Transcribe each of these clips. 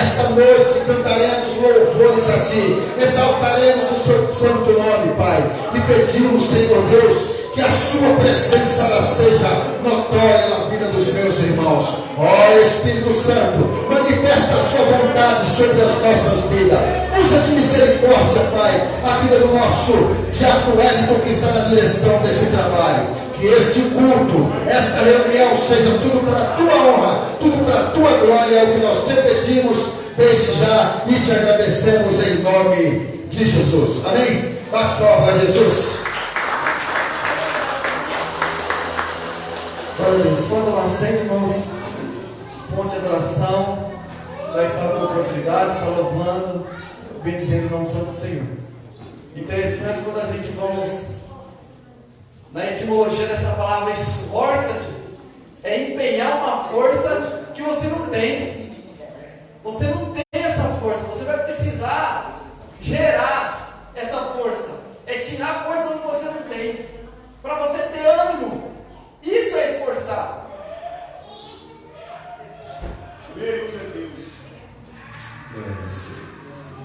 nesta noite cantaremos louvores a Ti, exaltaremos o Seu santo nome, Pai, e pedimos, Senhor Deus, que a Sua presença ela seja notória na vida dos meus irmãos. Ó Espírito Santo, manifesta a Sua vontade sobre as nossas vidas. Usa de misericórdia, Pai, a vida do nosso diácono Wellington, que está na direção desse trabalho. Que este culto, esta reunião seja tudo para a Tua honra, tudo para a Tua glória, é o que nós te pedimos desde já e te agradecemos em nome de Jesus. Amém? Bate palma para Jesus. Glória a Deus. Quando lá sempre, irmãos, fonte de adoração, já está com oportunidade, está louvando, bendizendo o nome do Santo Senhor. Interessante quando a gente vamos na etimologia dessa palavra esforça-te, é empenhar uma força que você não tem. Você não tem essa força, você vai precisar gerar essa força. É tirar a força onde você não tem, para você ter ânimo. Isso é esforçar. Meu Deus.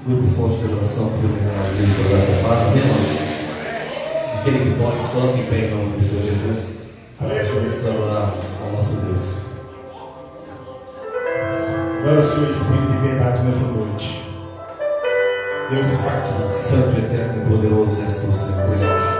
Grupo Fonte de Adoração, primeiro na igreja da Graça e Paz, amém, irmãos? Aquele que pode, se coloque em pé em nome do Senhor Jesus, para juntos adorarmos ao nosso Deus. Glória ao Senhor Espírito de verdade nessa noite. Deus está aqui. Santo, eterno e poderoso és tu, Senhor. Obrigado.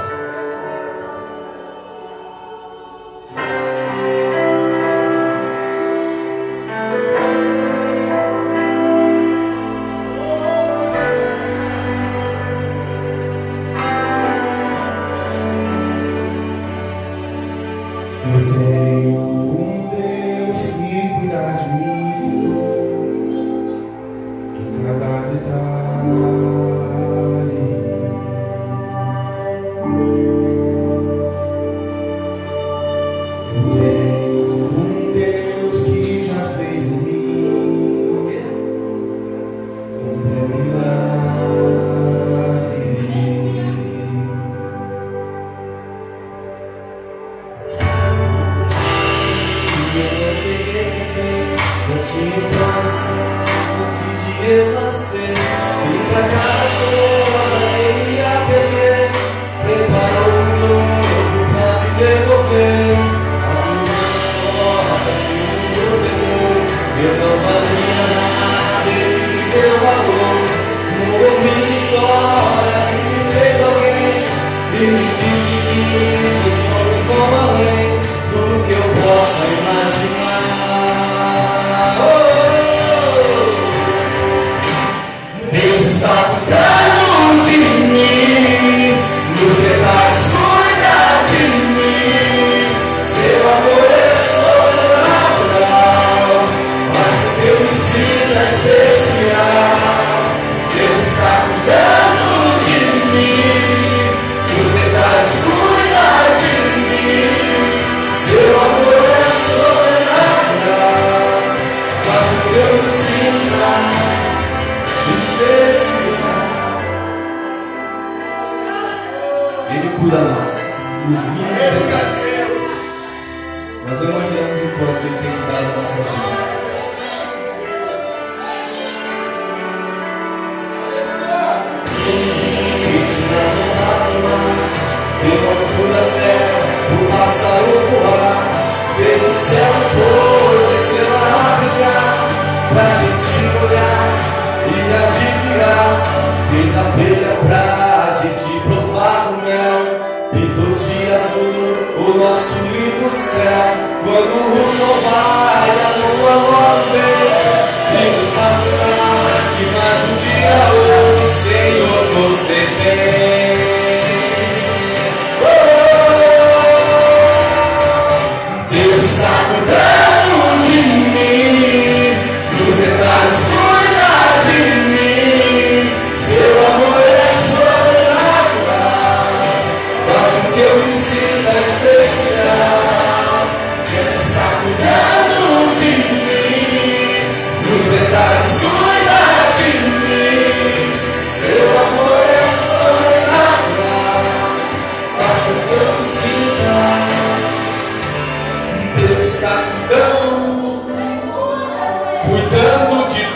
Especial, Deus está cuidando de mim.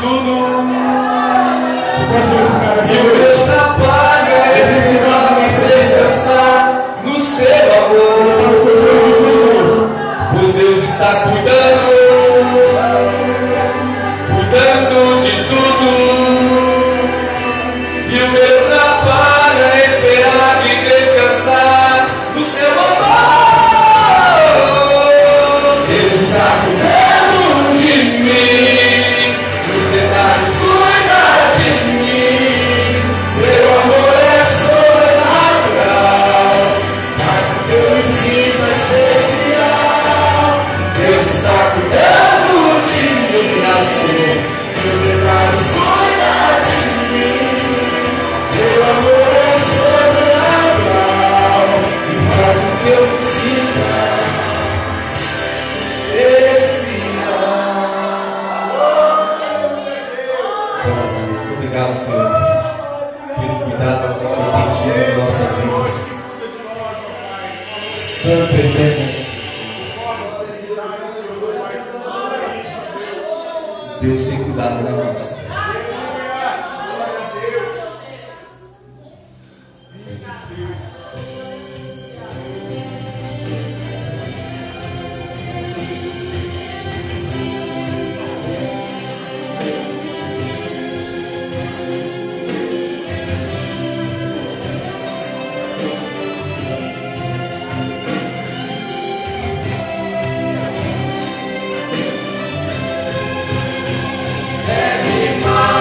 tudo. Pode glorificar essa E o noite. meu trabalho é descansar no seu amor, pois Deus está cuidando de tudo. E o meu trabalho é esperar e descansar no seu amor. Deus está cuidando de mim, nos detalhes cuida de mim. Seu amor é sobrenatural, faz com que eu me sinta especial. Deus está cuidando de mim, nos detalhes cuida de mim. Seu amor é sobrenatural e faz com que eu me sinta especial. Vamos, amigos. Obrigado, Senhor, pelo cuidado que o Senhor tem tido em nossas vidas. Santo eterno Deus tem cuidado da nossa. Animal.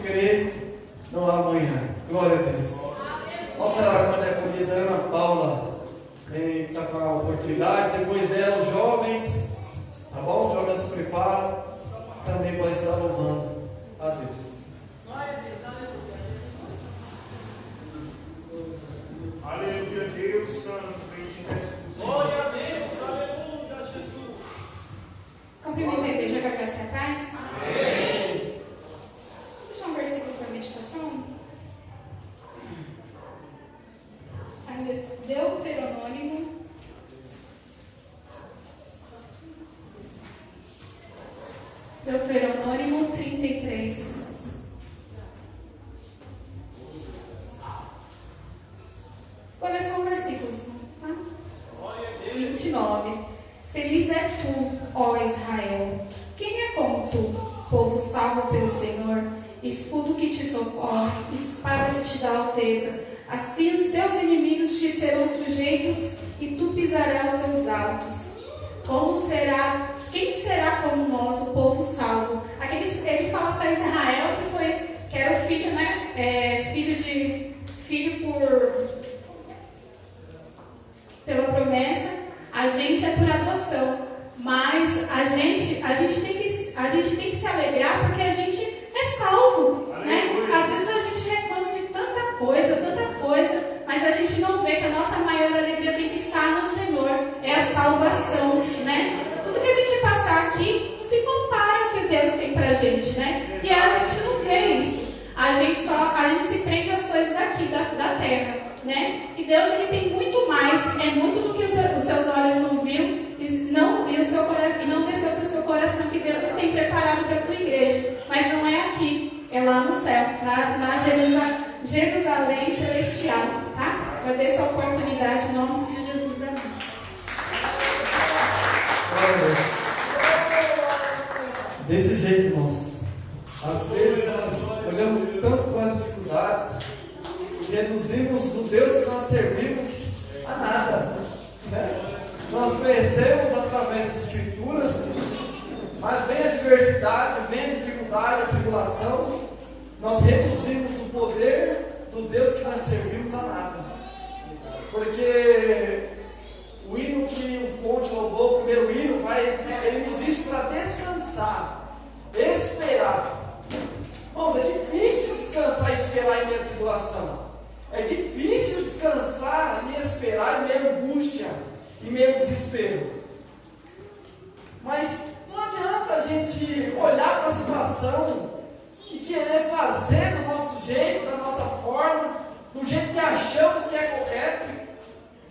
crer no amanhã. Glória a Deus. Nossa irmã diaconisa Ana Paula está com a oportunidade. Depois dela, os jovens, tá bom? Os jovens se preparam também para estar louvando a Deus. Aleluia, Deus Santo. Glória a Deus, aleluia, Jesus. Cumprimento a igreja com a graça e a paz. Amém. Vamos deixar um versículo para a meditação? Ainda Deuteronômio 33. Vou ler só um versículo, tá? 29. Feliz é tu, ó Israel. Quem é como tu, povo salvo pelo Senhor, escudo que te socorre, espada que te dá alteza. Assim os teus inimigos te serão sujeitos e tu pisarás os seus altos. Quem será como nós, o povo salvo? Ele fala para Israel que era o filho, né? Filho pela promessa. A gente é por adoção, mas a gente tem que se alegrar porque a gente é salvo, né? Às vezes a gente reclama de tanta coisa, mas a gente não vê que a nossa maior alegria tem que estar no Senhor, é a salvação, né? Tudo que a gente passar aqui não se compara ao que Deus tem pra gente, né? E a gente não vê isso. A gente se prende às coisas daqui, da terra, né? E Deus, ele tem muito mais, é muito do que os seus olhos não viram e não desceu para o seu coração, que Deus tem preparado para a tua igreja. Mas não é aqui, é lá no céu, na Jerusalém celestial, tá? Eu dei essa oportunidade em nome de Jesus, amém. Desse jeito, irmãos. Às vezes nós olhamos tanto para as dificuldades e reduzimos o Deus que nós servimos a nada, né? Nós conhecemos através das Escrituras, mas vem a adversidade, vem a dificuldade, a tribulação, nós reduzimos o poder do Deus que nós servimos a nada. Porque o hino que o Fonte louvou, o primeiro hino, ele nos diz para descansar, esperar. Irmãos, é difícil descansar e esperar em meio à tribulação. É difícil descansar e esperar em meio à angústia, em meio ao desespero. Mas não adianta a gente olhar para a situação e querer fazer do nosso jeito, da nossa forma, do jeito que achamos que é correto.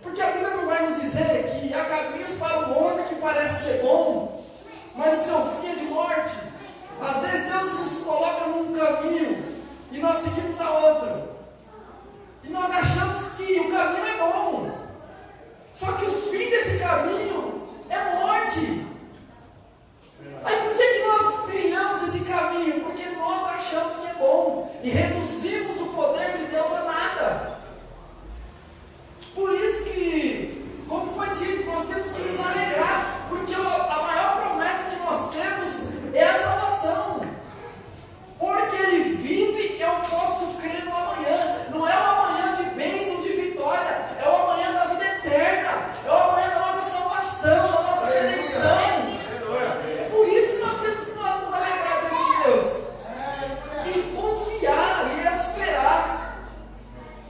Porque a Bíblia não vai nos dizer que há caminhos para o homem que parece ser bom, mas o seu fim é de morte. Às vezes Deus nos coloca num caminho e nós seguimos a outro. E nós achamos que o caminho é bom. Só que o fim desse caminho é morte. Aí por que nós criamos esse caminho? Porque nós achamos que é bom e reduzimos o poder de Deus a nada. Por isso que, como foi dito, nós temos que nos alegrar, porque a maior promessa que nós temos é a salvação. Porque Ele vive, eu posso crer no amanhã. Não é o amanhã de bênção, de vitória, é o amanhã da vida eterna, é o amanhã da nossa salvação, da nossa redenção. É por isso que nós temos que nos alegrar diante de Deus e confiar e esperar.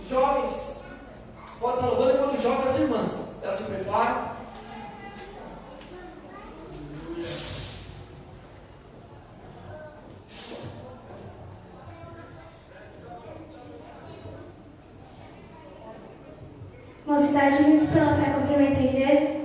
Jovens, pode estar louvando enquanto joga as irmãs. Elas se preparam. Mocidade Unidos pela Fé, cumprimenta a igreja.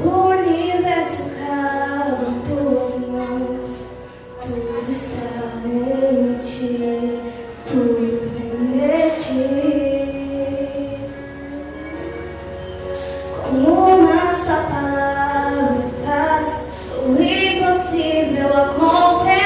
O universo cabe em tuas mãos, tudo está em ti, tudo vem de ti. Como nossa palavra faz o impossível acontecer.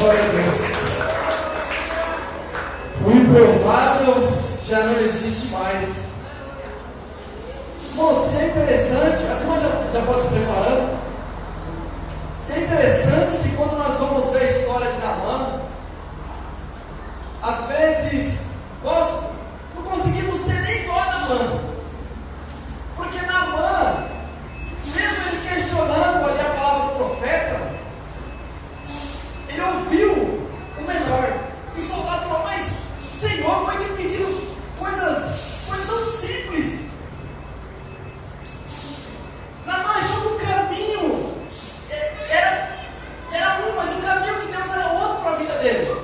Glória a Deus. O improvável já não existe mais. Você é interessante, as irmãs já podem se preparando. É interessante que quando nós vamos ver a história de Naamã, às vezes nós não conseguimos ser nem igual a Naamã. Porque Naamã, mesmo ele questionando ali a palavra do profeta, ele ouviu o menor. E o soldado falou: mas Senhor, foi te pedindo coisas tão simples. Naamã achou que o caminho era um, mas o caminho de Deus era outro para a vida dele.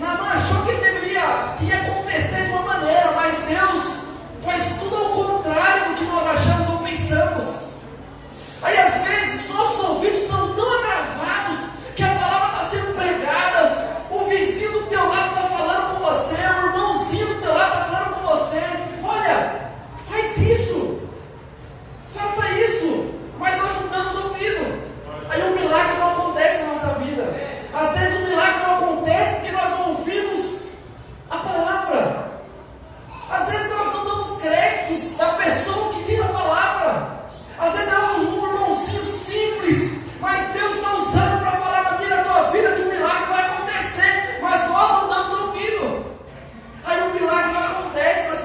Naamã achou que ia acontecer de uma maneira, mas Deus faz tudo ao contrário do que nós achamos ou pensamos. Aí às vezes nossos ouvidos estão tão agravados que a palavra está sendo pregada, o vizinho do teu lado está falando com você, o irmãozinho do teu lado está falando com você: olha, faz isso, faça isso, mas nós não damos ouvido. Aí o milagre não acontece na nossa vida. Às vezes o milagre não acontece porque nós não ouvimos a palavra. Às vezes nós não damos créditos da pessoa que diz a palavra. Às vezes é um irmãozinho simples, mas Deus está usando para falar na minha e na tua vida que o milagre vai acontecer, mas nós não damos ouvido. Aí o milagre não acontece, nós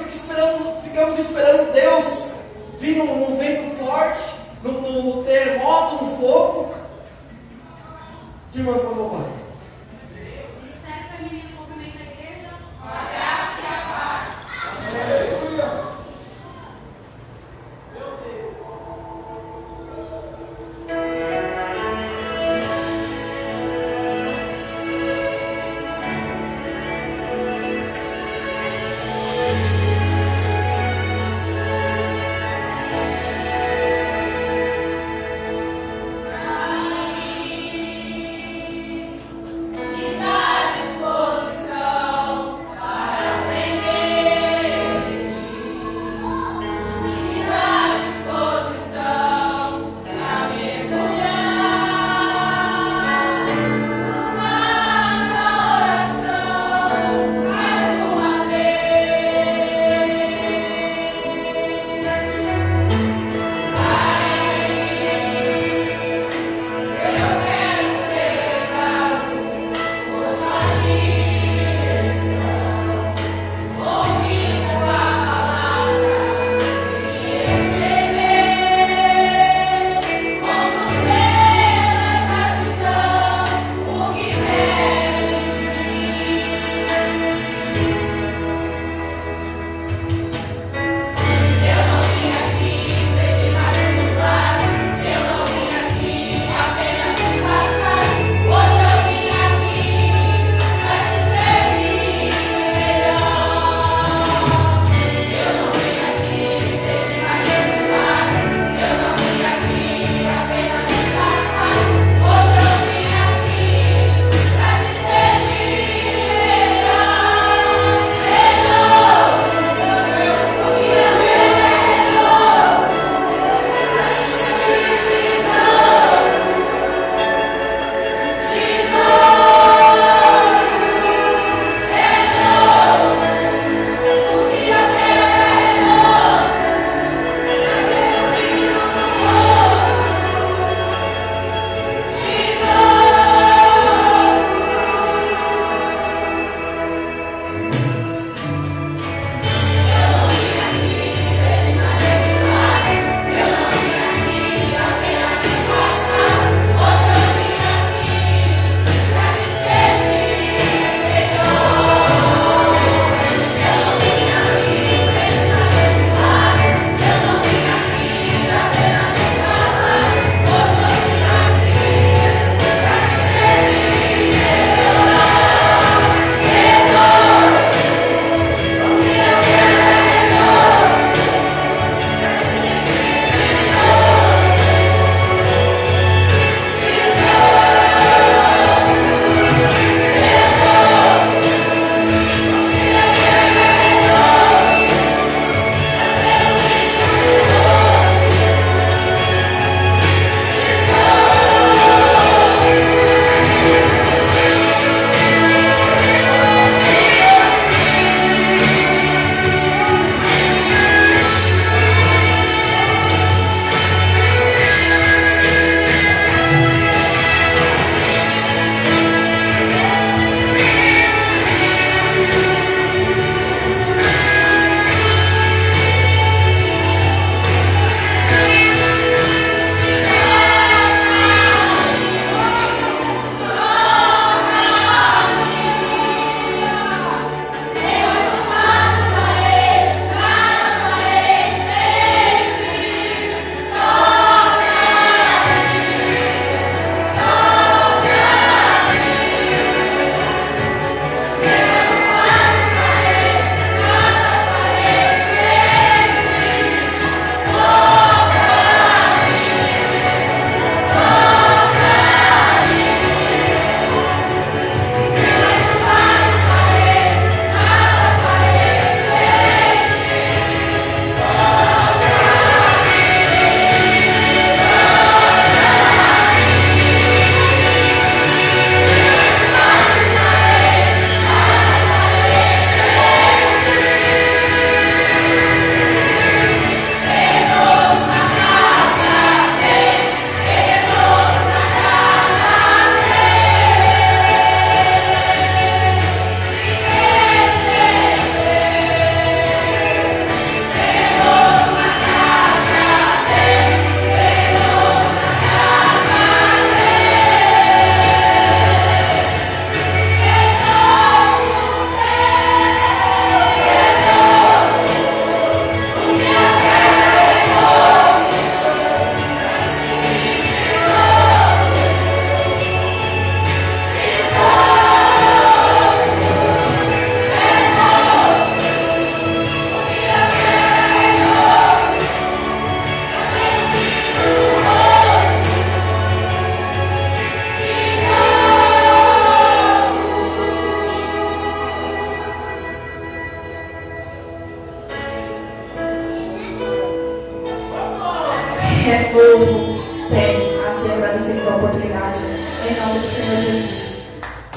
ficamos esperando Deus vir num vento forte, no terremoto, no fogo. As irmãs vão louvar. Me dá disposição.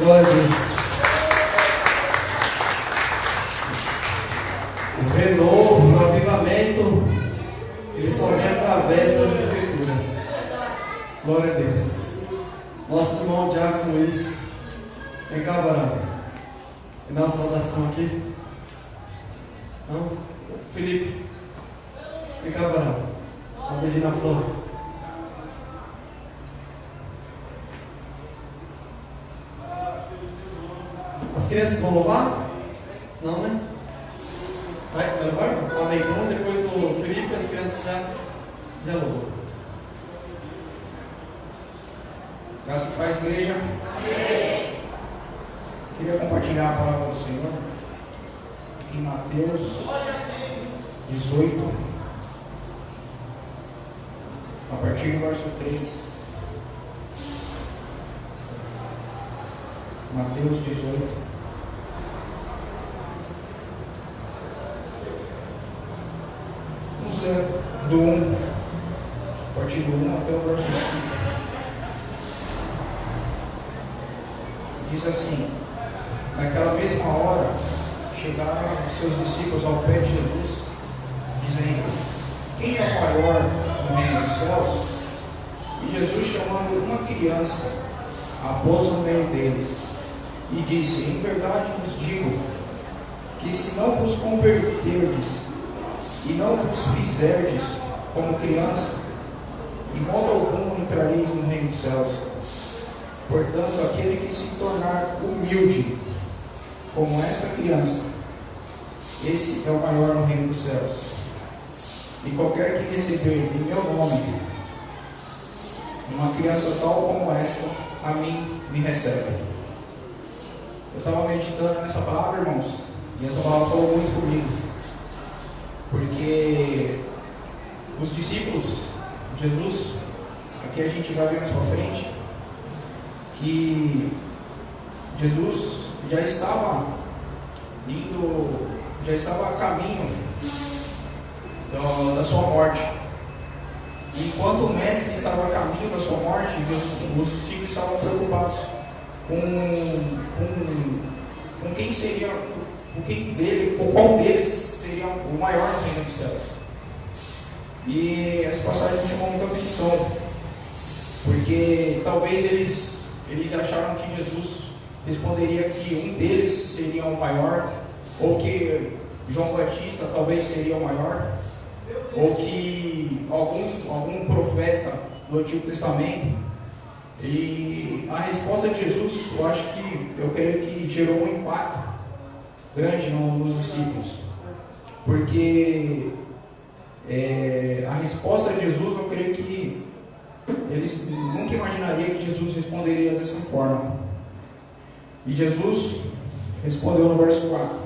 Glória a Deus. O renovo, o avivamento, ele só vem através das Escrituras. Glória a Deus. Nosso irmão Diácono Luiz, vem cá, Barão. Me dá uma saudação aqui. Não? Felipe, vem cá, Barão. Dá um beijinho na flor. As crianças vão louvar? Não, né? Vai louvar? O Amigão, depois do Felipe, as crianças já louvam. Graças a Deus, igreja. Amém. Queria compartilhar a palavra do Senhor aqui em Mateus 18, a partir do verso 3. Mateus 18. Vamos ler do 1, a partir do 1 até o verso 5. Diz assim: naquela mesma hora chegaram os seus discípulos ao pé de Jesus, dizendo: quem é o maior no reino dos céus? E Jesus, chamando uma criança, a pôs no meio deles e disse: em verdade vos digo que se não vos converterdes e não vos fizerdes como criança, de modo algum entrareis no reino dos céus. Portanto, aquele que se tornar humilde, como esta criança, esse é o maior no reino dos céus. E qualquer que receber em meu nome uma criança tal como esta, a mim me recebe. Eu estava meditando nessa palavra, irmãos, e essa palavra falou muito comigo, porque os discípulos de Jesus, aqui a gente vai ver mais para frente, que Jesus já estava a caminho da sua morte. E enquanto o mestre estava a caminho da sua morte, os discípulos estavam preocupados com quem seria, com qual deles seria o maior no reino dos céus. E essa passagem me chamou muita atenção, porque talvez eles acharam que Jesus responderia que um deles seria o maior, ou que João Batista talvez seria o maior, ou que algum profeta do Antigo Testamento. E a resposta de Jesus, eu creio que gerou um impacto grande nos discípulos, porque a resposta de Jesus, eu creio que eles nunca imaginariam que Jesus responderia dessa forma. E Jesus respondeu no verso 4.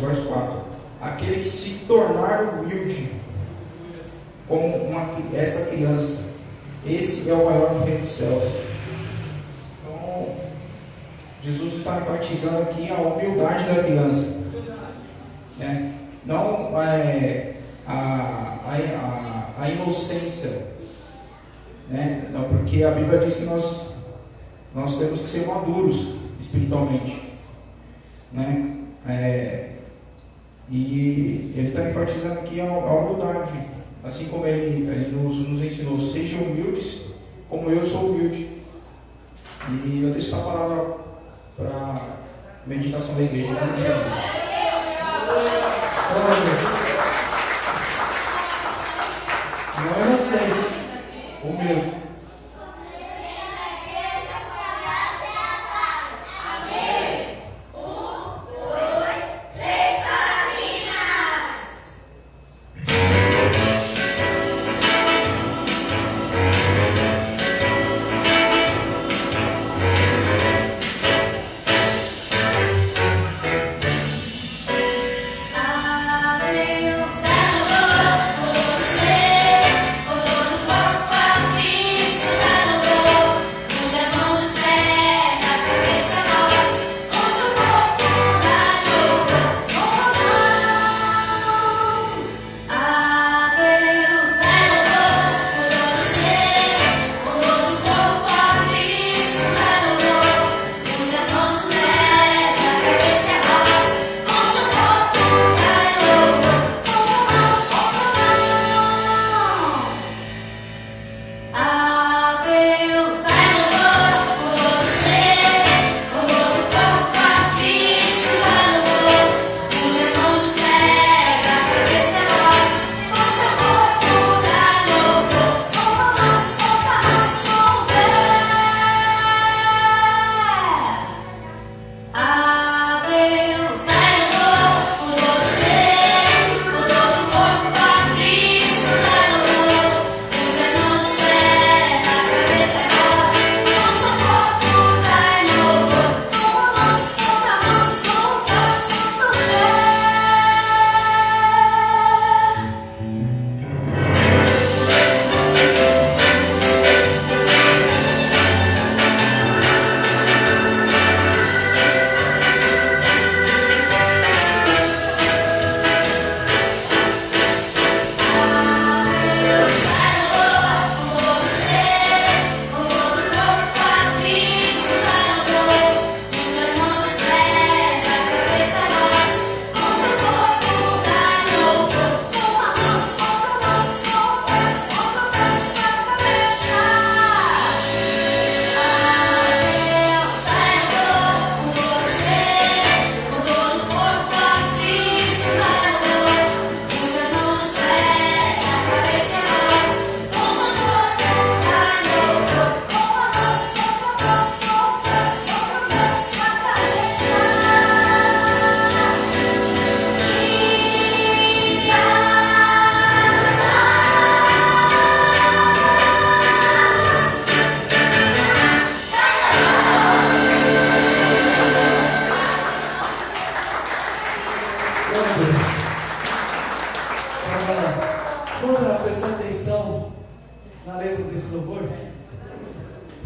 Verso 4. Aquele que se tornar humilde como essa criança, esse é o maior no reino dos céus. Então, Jesus está enfatizando aqui a humildade da criança, né? Não a inocência, né? Não, porque a Bíblia diz que nós temos que ser maduros espiritualmente, né? E ele está enfatizando aqui a humildade, assim como ele nos ensinou: sejam humildes como eu sou humilde. E eu deixo essa palavra para meditação da igreja, em nome de Jesus. Não é inocente, humilde. Deus, todo você, todo corpo a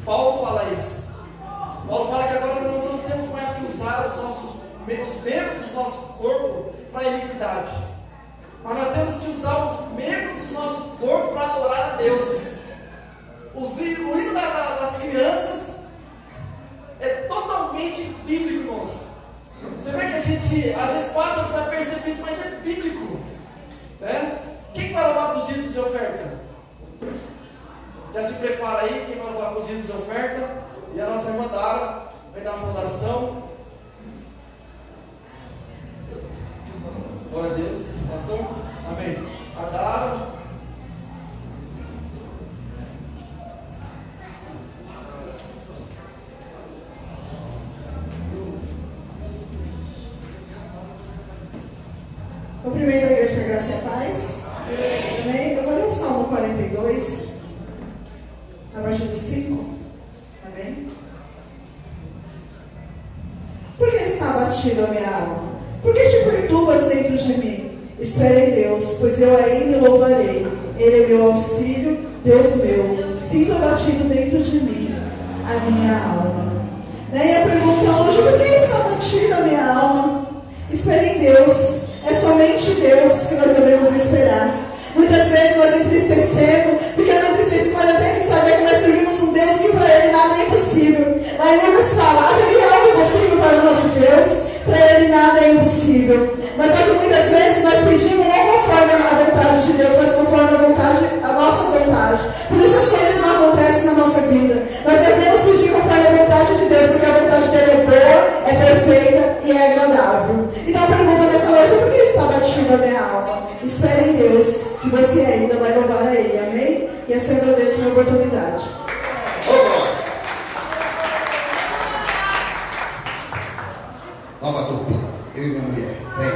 Paulo fala isso. Paulo fala que agora nós não temos mais que usar os membros do nosso corpo para a iniquidade. Mas nós temos que usar os membros do nosso corpo para adorar a Deus. O hino das crianças é totalmente bíblico, irmãos. Você vê que a gente às vezes passa desapercebido, mas é bíblico, né? Quem vai louvar para os dízimos de oferta? Já se prepara aí, quem vai louvar para os dízimos de oferta? E a nossa irmã Dara vai dar uma saudação. Glória a Deus, pastor, amém. A Dara. Cumprimento a igreja da Graça e a Paz. Amém. Eu vou ler o Salmo 42, a partir do 5. Amém. Por que está abatida a minha alma? Por que te perturbas dentro de mim? Espera em Deus, pois eu ainda o louvarei. Ele é meu auxílio, Deus meu. Sinto abatido dentro de mim a minha alma. E a pergunta hoje: por que está abatida a minha alma? Espera em Deus. É somente Deus que nós devemos esperar. Muitas vezes nós entristecemos, ficamos entristecidos, mas até que saber que nós servimos um Deus que para Ele nada é impossível. Lá em Lucas fala: haveria algo impossível para o nosso Deus? Para Ele nada é impossível. Mas só que muitas vezes nós pedimos não conforme a vontade de Deus, mas conforme a nossa vontade. Por isso as coisas não acontecem na nossa vida. Nós devemos pedir conforme a vontade de Deus, porque a vontade dele é boa, é perfeita e é agradável. Então a pergunta desta noite é: por que está batida a minha alma? Espere em Deus, que você ainda vai louvar a Ele, amém? E assim eu agradeço a minha oportunidade. Nova dupla, eu e minha mulher. Vem.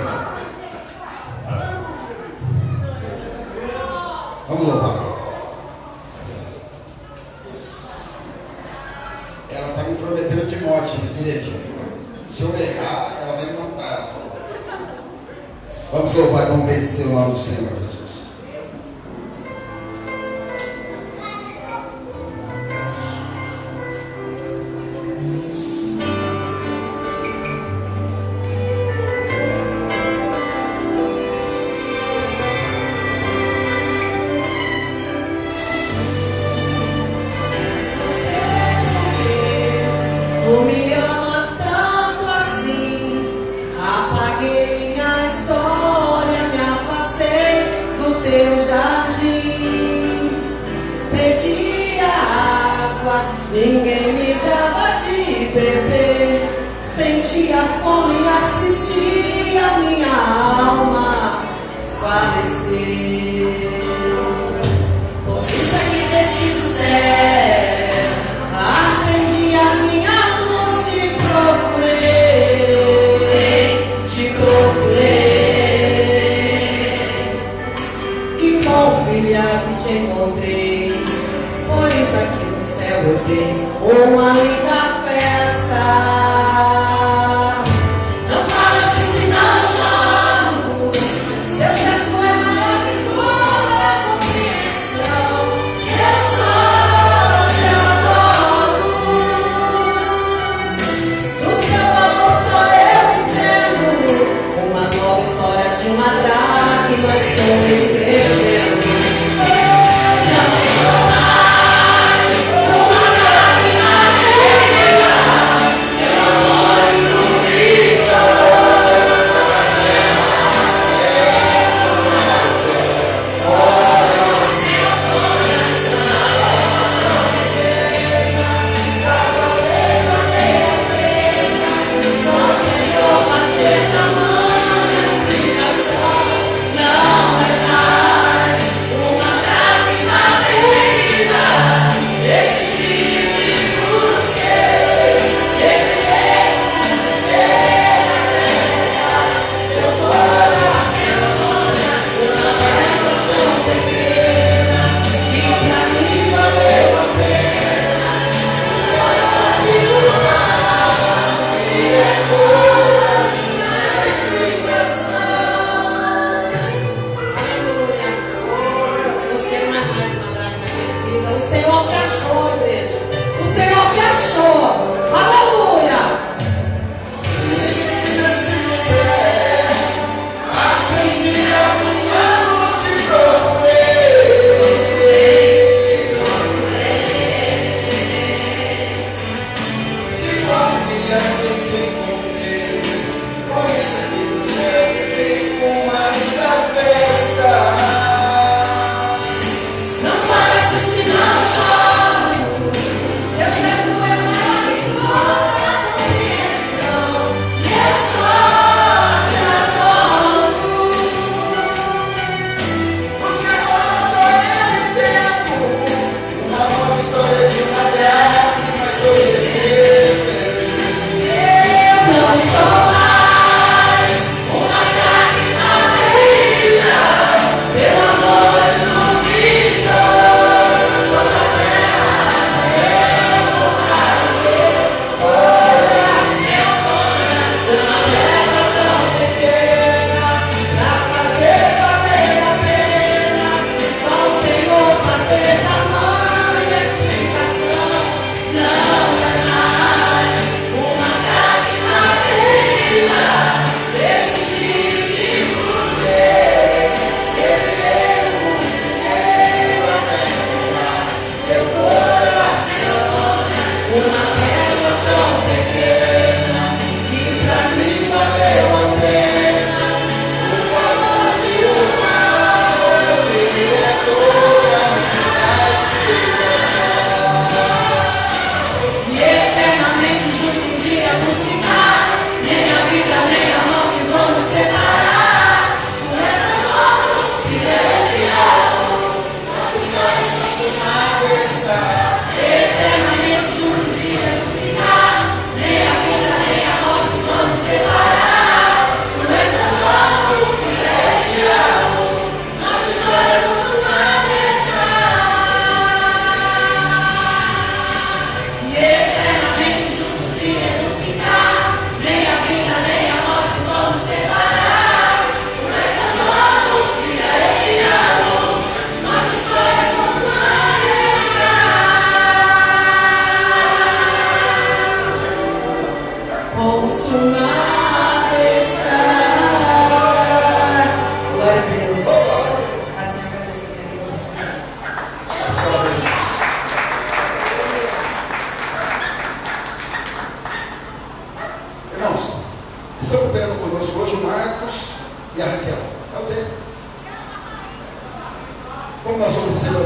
Vamos louvar. Ela está me prometendo de morte, igreja. Se eu errar, ela vai me matar. Vamos louvar e vamos bendizer o nome do Senhor Jesus. Tu me amas tanto assim, apaguei minha história, me afastei do teu jardim. Pedi a água, ninguém me dava de beber. Sentia fome e assisti a minha alma falecer. Por isso é que desci do céu, acendi a minha luz, te procurei. Que bom, filha, que te encontrei. Por isso aqui no céu eu tenho uma linda festa. Não fala assim, senão eu choro. Seu gesto é maior que toda a compreensão. Eu só te adoro. No seu amor só eu entendo. Uma nova história de uma dracma estou escrevendo. Não sou mais uma dracma.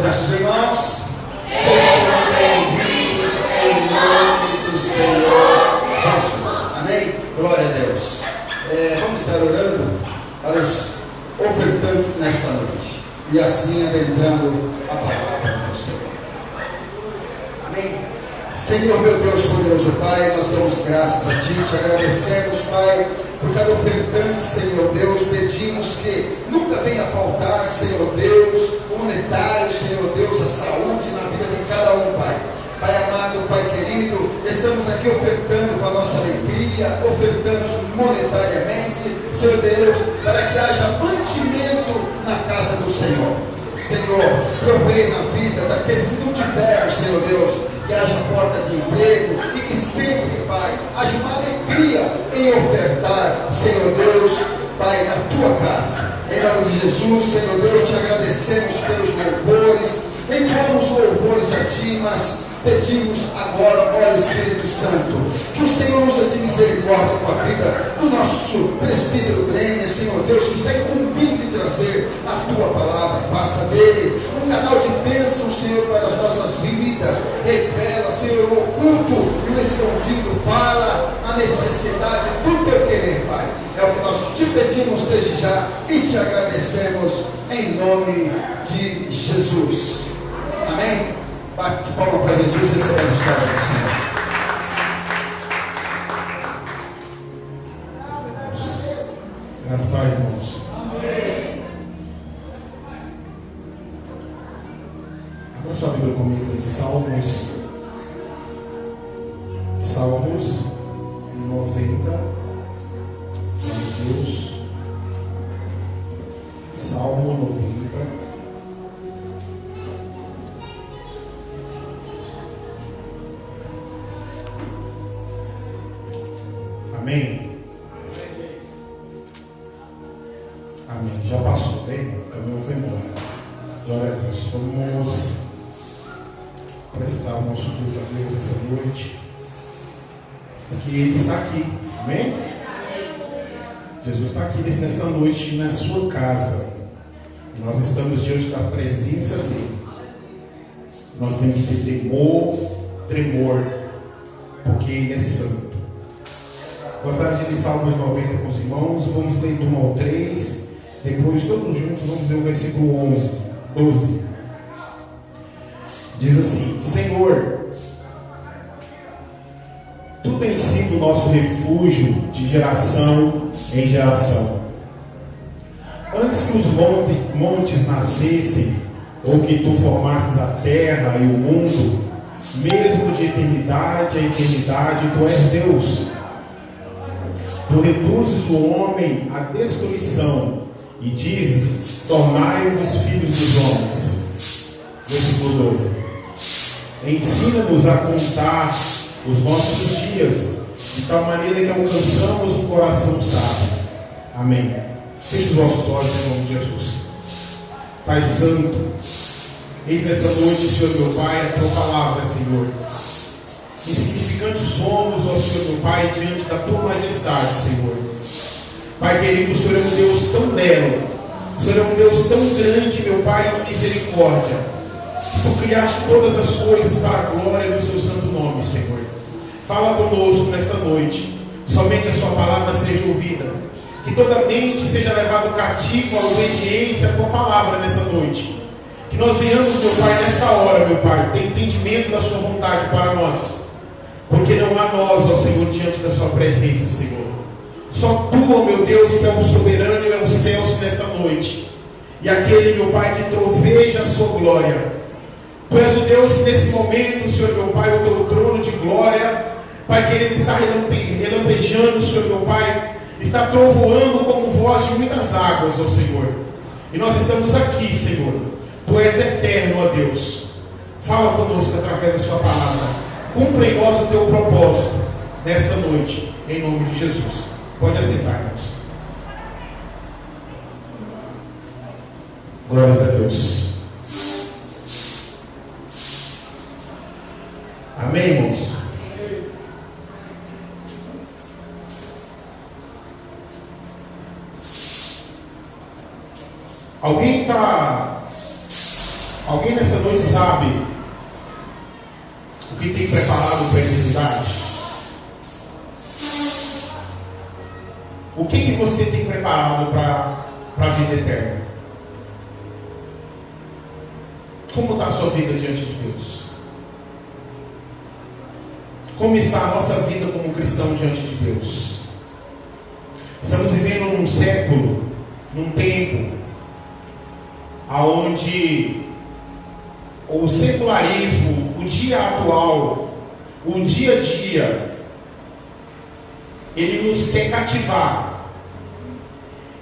nossos irmãos, sejam bem-vindos em nome do Senhor Jesus. Amém? Glória a Deus. Vamos estar orando para os ofertantes nesta noite e assim adentrando a palavra do Senhor. Amém? Senhor, meu Deus poderoso Pai, nós damos graças a Ti, te agradecemos, Pai, por cada ofertante, Senhor Deus. Pedimos que nunca venha faltar, Senhor Deus, o monetário, Senhor Deus, a saúde na vida de cada um, Pai. Pai amado, Pai querido, estamos aqui ofertando com a nossa alegria, ofertamos monetariamente, Senhor Deus, para que haja mantimento na casa do Senhor. Senhor, provei na vida daqueles que não tiveram, Senhor Deus, que haja porta de emprego e que sempre, Pai, haja uma alegria em ofertar, Senhor Deus, Pai, na Tua casa. Em nome de Jesus, Senhor Deus, te agradecemos pelos louvores, entoamos louvores a Ti, mas pedimos agora, ó Espírito Santo, que o Senhor use de misericórdia com a vida do nosso presbítero Glênia, Senhor Deus, que está incumbido de trazer a Tua palavra. Faça dele um canal de bênção, Senhor, para as nossas vidas. Revela, Senhor, o oculto e o escondido. Fala a necessidade do Teu querer, Pai. É o que nós te pedimos desde já e te agradecemos em nome de Jesus. Amém? Bate palma para Jesus, recebendo o salve do Senhor. Graças a Deus, irmãos. Abra sua Bíblia comigo em Salmos 90. Meu Deus. Salmo 90. Amém? Amém. Já passou, bem? O caminho foi embora. Glória a Deus. Vamos prestar o nosso culto a Deus essa noite. Porque Ele está aqui. Amém? Jesus está aqui nessa noite na sua casa. E nós estamos diante da presença dEle. Nós temos que ter temor, tremor, porque Ele é santo. Gostaria de ler Salmos 90 com os irmãos. Vamos ler do 1 ao 3. Depois, todos juntos, vamos ler o versículo 12. Diz assim: Senhor, Tu tens sido o nosso refúgio de geração em geração. Antes que os montes nascessem, ou que Tu formasses a terra e o mundo, mesmo de eternidade a eternidade, Tu és Deus. Tu reduzes o homem à destruição e dizes: tornai-vos filhos dos homens. Versículo 12. Ensina-nos a contar os nossos dias, de tal maneira que alcançamos um coração sábio. Amém. Feche os vossos olhos em nome de Jesus. Pai Santo, eis nessa noite, Senhor meu Pai, a Tua palavra, Senhor. Insignificantes somos, ó Senhor meu Pai, diante da Tua majestade, Senhor. Pai querido, o Senhor é um Deus tão belo, o Senhor é um Deus tão grande, meu Pai, de misericórdia. Tu criaste todas as coisas para a glória do Seu santo nome, Senhor. Fala conosco nesta noite, somente a Sua palavra seja ouvida, que toda mente seja levada cativo à obediência à Tua palavra nessa noite. Que nós venhamos, meu Pai, nesta hora, meu Pai, ter entendimento da Sua vontade para nós. Porque não há nós, ó Senhor, diante da Sua presença, Senhor. Só Tu, ó meu Deus, que é o soberano e é o céu nesta noite. E aquele, meu Pai, que troveja a Sua glória. Tu és o Deus que nesse momento, Senhor, meu Pai, o Teu trono de glória, Pai querido, está relampejando, Senhor, meu Pai, está trovoando como voz de muitas águas, ó Senhor. E nós estamos aqui, Senhor. Tu és eterno, ó Deus. Fala conosco através da Sua palavra. Cumpra em nós o Teu propósito nesta noite, em nome de Jesus. Pode assentar, irmãos. Glórias a Deus. Amém, irmãos? Alguém nessa noite sabe o que tem preparado para a eternidade? O que você tem preparado para a vida eterna? Como está a sua vida diante de Deus? Como está a nossa vida como cristão diante de Deus? Estamos vivendo num século, num tempo, onde o secularismo, o dia atual, o dia a dia, ele nos quer cativar,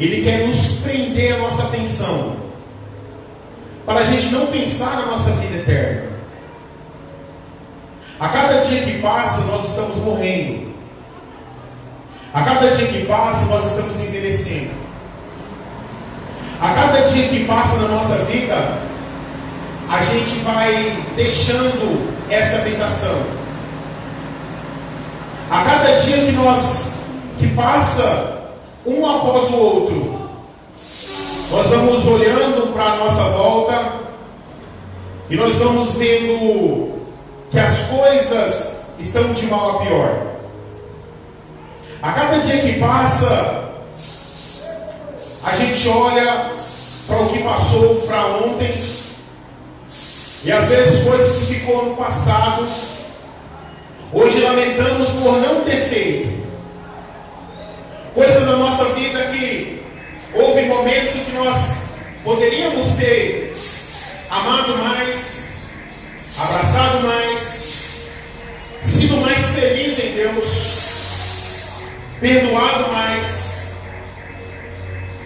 ele quer nos prender a nossa atenção, para a gente não pensar na nossa vida eterna. A cada dia que passa, nós estamos morrendo. A cada dia que passa, nós estamos envelhecendo. A cada dia que passa na nossa vida, a gente vai deixando essa habitação. A cada dia que passa, um após o outro, nós vamos olhando para a nossa volta e nós vamos vendo que as coisas estão de mal a pior. A cada dia que passa, a gente olha para o que passou para ontem, e às vezes coisas que ficou no passado, hoje lamentamos por não ter feito. Coisas da nossa vida que houve momento que nós poderíamos ter amado mais, abraçado mais, sido mais feliz em Deus, perdoado mais.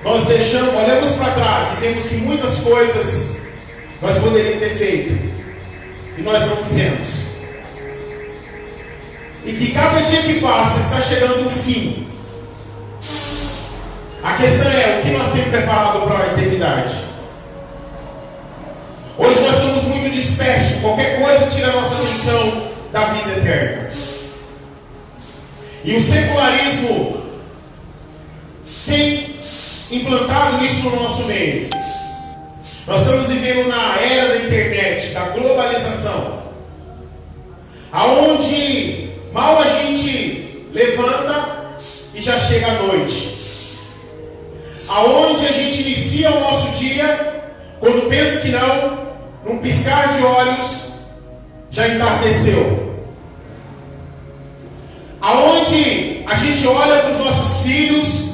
Nós olhamos para trás e vemos que muitas coisas nós poderíamos ter feito e nós não fizemos. E que cada dia que passa está chegando um fim. A questão é o que nós temos preparado para a eternidade. Hoje nós estamos muito dispersos. Qualquer coisa tira a nossa atenção da vida eterna. E o secularismo tem implantado isso no nosso meio. Nós estamos vivendo na era da internet, da globalização, aonde mal a gente levanta e já chega a noite, aonde a gente inicia o nosso dia, quando pensa que não, num piscar de olhos já entardeceu, aonde a gente olha para os nossos filhos.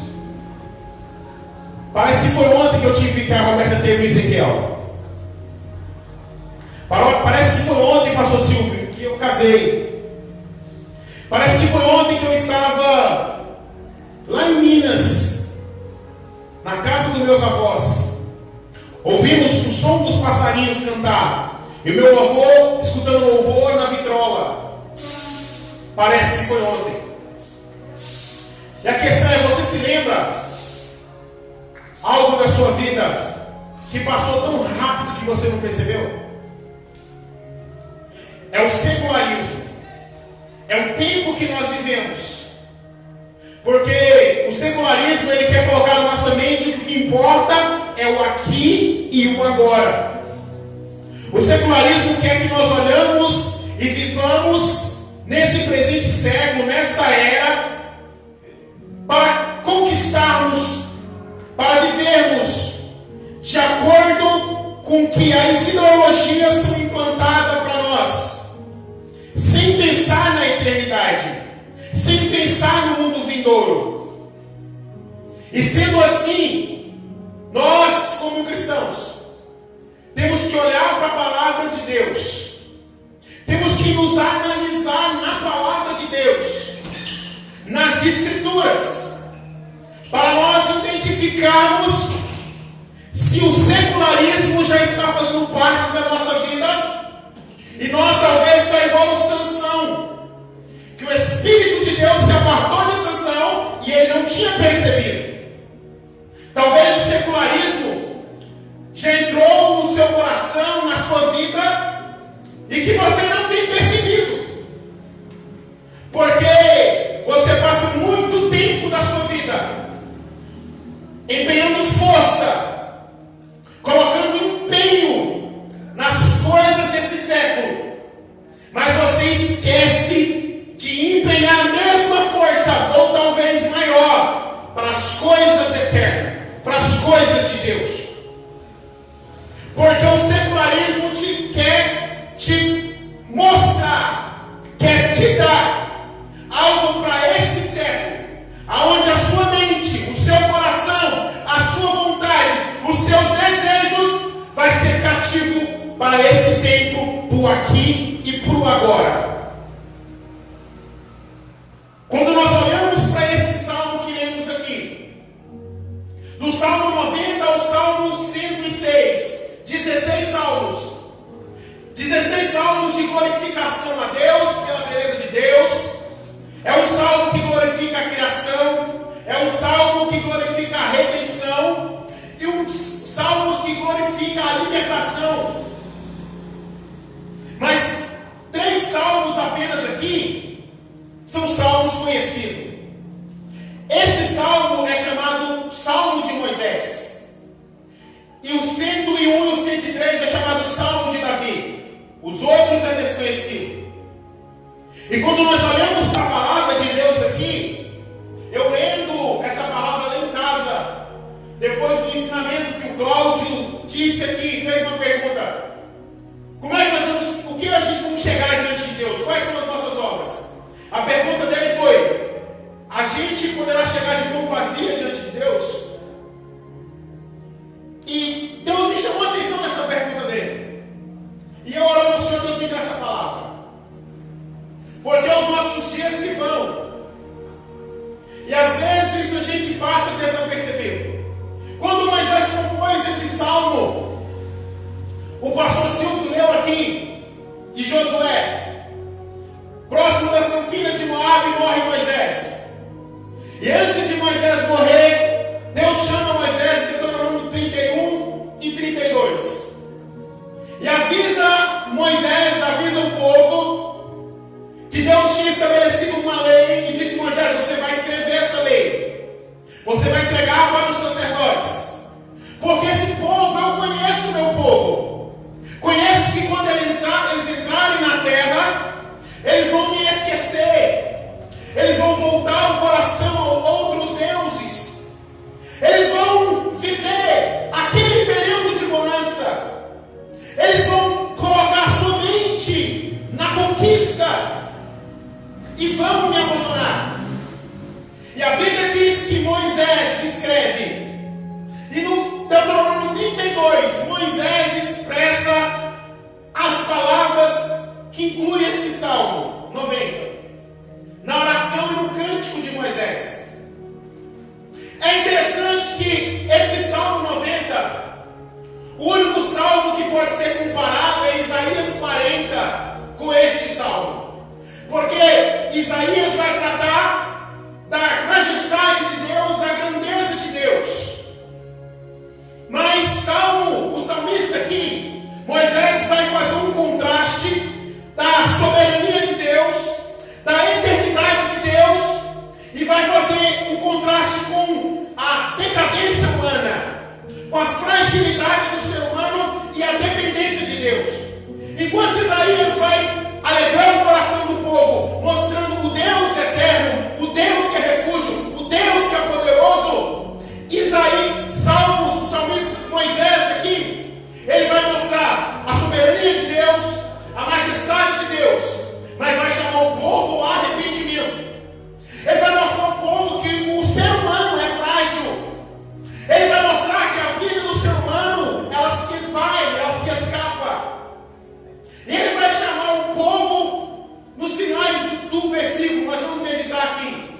Parece que foi ontem que eu tive que a Roberta teve o Ezequiel. Parece que foi ontem, pastor Silvio, que eu casei. Parece que foi ontem que eu estava lá em Minas, na casa dos meus avós. Ouvimos o som dos passarinhos cantar. E o meu avô escutando louvor na vitrola. Parece que foi ontem. E a questão é, você se lembra algo da sua vida que passou tão rápido que você não percebeu? É o secularismo. É o tempo que nós vivemos. Porque o secularismo, ele quer colocar na nossa mente que o que importa é o aqui e o agora. O secularismo quer que nós olhamos e vivamos nesse presente século, nesta era, para conquistarmos, para vivermos de acordo com que as ideologias são implantadas para nós, sem pensar na eternidade, sem pensar no mundo vindouro. E sendo assim, nós como cristãos temos que olhar para a palavra de Deus, temos que nos analisar na palavra de Deus, nas escrituras, para nós identificarmos se o secularismo já está fazendo parte da nossa vida, e nós talvez está igual o Sansão, que o Espírito de Deus se apartou de Sansão e ele não tinha percebido. Talvez o secularismo já entrou no seu coração, na sua vida, e que você não tem percebido, porque você passa muito tempo da sua vida empenhando força, colocando empenho na as coisas eternas, para as coisas de Deus. Porque o secularismo quer te mostrar, quer te dar algo para esse século, aonde a sua mente, o seu coração, a sua vontade, os seus desejos vai ser cativo para esse tempo, por aqui e por agora. Quando nós olhamos para esse salmo que lemos aqui, do Salmo 90 ao Salmo 106, 16 salmos. 16 salmos de glorificação a Deus, pela beleza de Deus. É um salmo que glorifica a criação. É um salmo que glorifica a redenção. E uns salmos que glorifica a libertação. Mas 3 salmos apenas aqui são salmos conhecidos. Esse salmo é chamado Salmo de Moisés. E o 101 e o 103 é chamado Salmo de Davi. Os outros é desconhecido. E quando nós olhamos para a palavra de Deus aqui, eu lendo essa palavra lá em casa, depois do ensinamento que o Cláudio disse aqui, fez uma pergunta: como é que nós vamos, o que a gente vamos chegar diante de Deus? Quais são as nossas obras? A pergunta dele foi: a gente poderá chegar de mão vazia diante de Deus? E Deus me chamou a atenção nessa pergunta dele. E eu oro ao Senhor, Deus me deu essa palavra. Porque os nossos dias se vão. E às vezes a gente passa desapercebido. Quando Moisés compôs esse salmo, o pastor Silvio leu aqui, de Josué, próximo das campinas de Moabe, morre Moisés. E antes de Moisés morrer, Deus chama Moisés, Deuteronômio 31 e 32. E avisa Moisés, avisa o povo, que Deus tinha estabelecido uma lei e disse: Moisés, você vai escrever essa lei. Você vai entregar para os sacerdotes. Porque esse povo, eu conheço o meu povo. Conheço que quando eles entrarem na terra, eles vão me esquecer. Eles vão voltar o coração a outros deuses. Eles vão viver aquele período de bonança. Eles vão colocar sua mente na conquista e vão me abandonar. E a Bíblia diz que Moisés escreve. E no Deuteronômio 32, Moisés expressa as palavras que incluem esse Salmo 90. Na oração e no cântico de Moisés. É interessante que esse Salmo 90, o único salmo que pode ser comparado é Isaías 40 com este salmo. Porque Isaías vai tratar da majestade de Deus, da grandeza de Deus. Mas o salmista aqui, Moisés vai fazer um contraste da soberania de Deus, da eternidade de Deus, e vai fazer um contraste com a decadência humana, com a fragilidade do ser humano e a dependência de Deus. Enquanto Isaías vai alegrar o coração do povo, mostrando o Deus eterno, o Deus que é refúgio, o Deus que é poderoso, o salmista Moisés aqui, ele vai mostrar a soberania de Deus, a majestade de Deus, mas vai chamar o povo ao arrependimento. Ele vai mostrar ao povo que o ser humano é frágil. Ele vai mostrar que a vida do ser humano, ela se vai, ela se escapa. E ele vai chamar o povo, nos finais do versículo, nós vamos meditar aqui,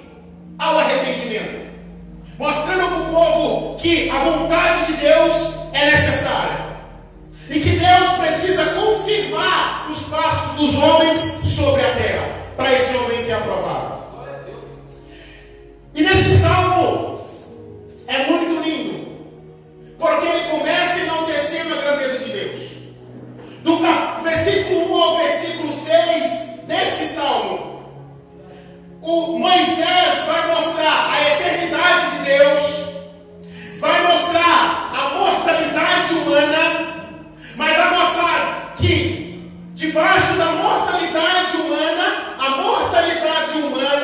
ao arrependimento. Mostrando para o povo que a vontade de Deus é necessária. E que Deus precisa confirmar os passos dos homens sobre a terra, para esse homem ser aprovado. E nesse salmo é muito lindo, porque ele começa enaltecendo a grandeza de Deus. Do versículo 1 ao versículo 6 desse salmo, o Moisés vai mostrar a eternidade de Deus, vai mostrar a mortalidade humana, mas vai mostrar que debaixo da mortalidade humana, a mortalidade humana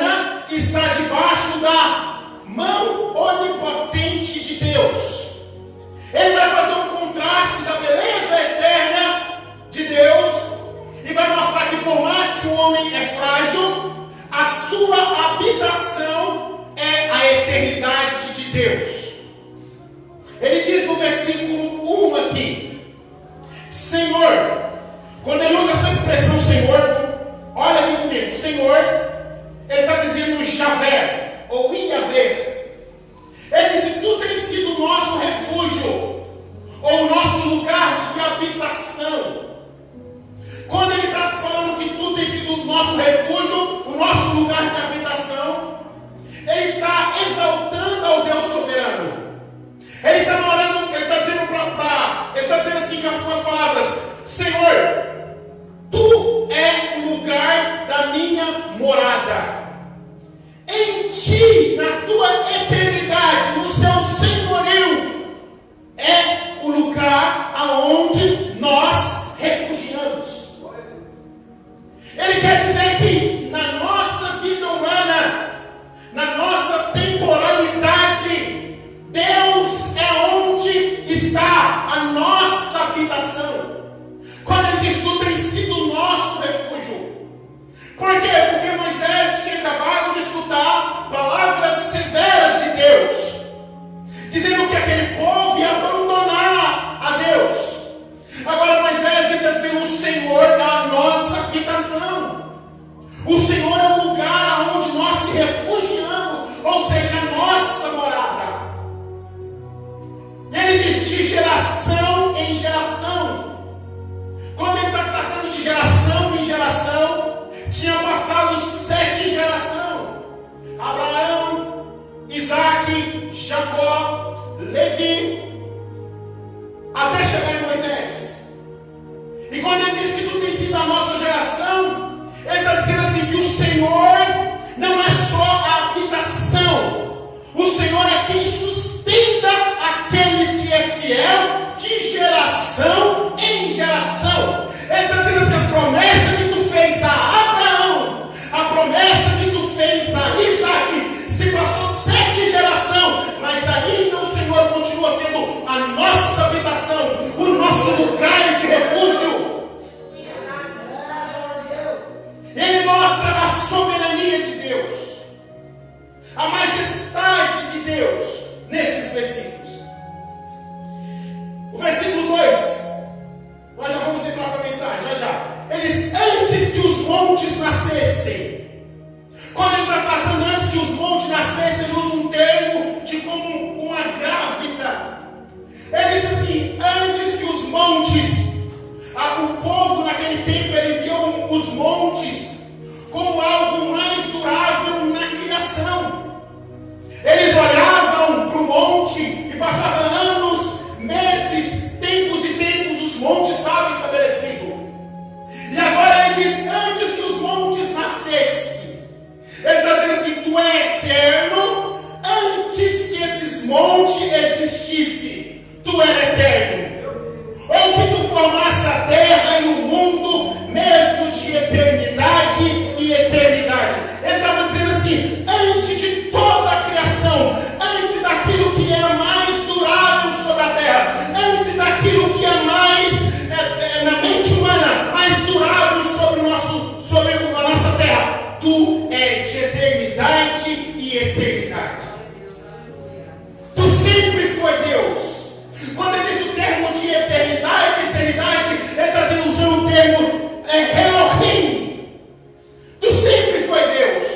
frágil, a sua habitação é a eternidade de Deus. Ele diz no versículo 1 aqui, Senhor, quando ele usa essa expressão Senhor, olha aqui comigo, Senhor, ele está dizendo Javé, ou Iavé. Ele diz, se tu tens sido o nosso refúgio, ou o nosso lugar de habitação. Quando ele está falando que tu tens sido o nosso refúgio, o nosso lugar de habitação, ele está exaltando ao Deus soberano. Ele está orando, ele está dizendo ele está dizendo assim com as suas palavras, Senhor, tu é o lugar da minha morada. Em ti, na tua eternidade, no seu senhorio, é o lugar aonde nós refugiamos. Ele quer dizer que na nossa vida humana, na nossa temporalidade, Deus é onde está a nossa habitação. Quando ele diz, tu tens sido o nosso refúgio. Por quê? Porque Moisés tinha acabado de escutar palavras severas de Deus, dizendo que aquele povo ia abandonar a Deus. Agora Moisés está dizendo, o Senhor é a nossa habitação. O Senhor é o lugar onde nós se refugiamos, ou seja, a nossa morada. E ele diz de geração em geração. Quando ele está tratando de geração em geração, tinha passado 7 gerações. Abraão, Isaac, Jacó, Levi, até chegar em Moisés. E quando ele diz que tu tens sido a nossa geração, ele está dizendo assim que o Senhor não é só a habitação. O Senhor é quem sustenta aqueles que é fiel de geração em geração. Ele está dizendo assim, as promessas que tu fez a Abraão, a promessa que tu fez a Isaac, se passou 7 gerações, mas ainda o Senhor continua sendo a nossa habitação, o nosso lugar de refúgio. Ele mostra a soberania de Deus, a majestade de Deus nesses versículos. O versículo 2, nós já vamos entrar para a mensagem, já. Ele diz, antes que os montes nascessem. Quando ele está tratando antes que os montes nascessem, ele usa um termo de como uma grávida. Ele diz assim, antes que os montes, o povo naquele tempo, ele via os montes como algo mais durável na criação. Eles olhavam para o monte e passavam anos, meses, tempos e tempos, os montes estavam estabelecidos. E agora ele diz, antes que os montes nascessem, ele está dizendo assim, tu é eterno, antes que esses montes existissem, tu era eterno. Ou que tu formasse a terra e o mundo, mesmo de eternidade e eternidade. Ele estava dizendo assim, antes de toda a criação, antes daquilo que era mais durável sobre a terra, antes daquilo que é mais, na mente humana, mais durável sobre a nossa terra, tu é de eternidade e eternidade. Tu sempre foi Deus. Quando ele diz o termo de eternidade, ele está usando o termo Elohim. Tu sempre foi Deus.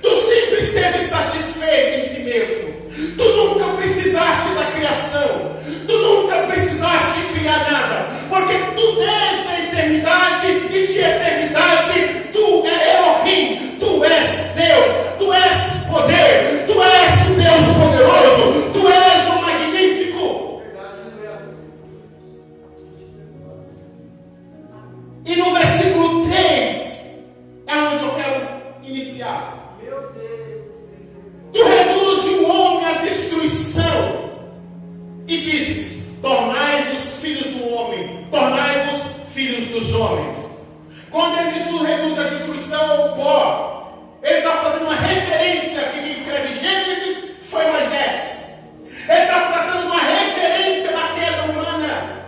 Tu sempre esteve satisfeito em si mesmo. Tu nunca precisaste da criação. Tu nunca precisaste criar nada. Porque tu desde a eternidade e de eternidade, tu é Elohim. Tu és Deus. Tu és poder. Tu és o Deus poderoso. Tu és o magnífico. E no versículo 3 é onde eu quero iniciar. Tu reduzes o homem à destruição e dizes, tornai-vos filhos do homem, tornai-vos filhos dos homens. Quando ele diz tu reduz a destruição ao pó, ele está fazendo uma referência que quem escreve Gênesis foi Moisés. Ele está tratando uma referência da queda humana,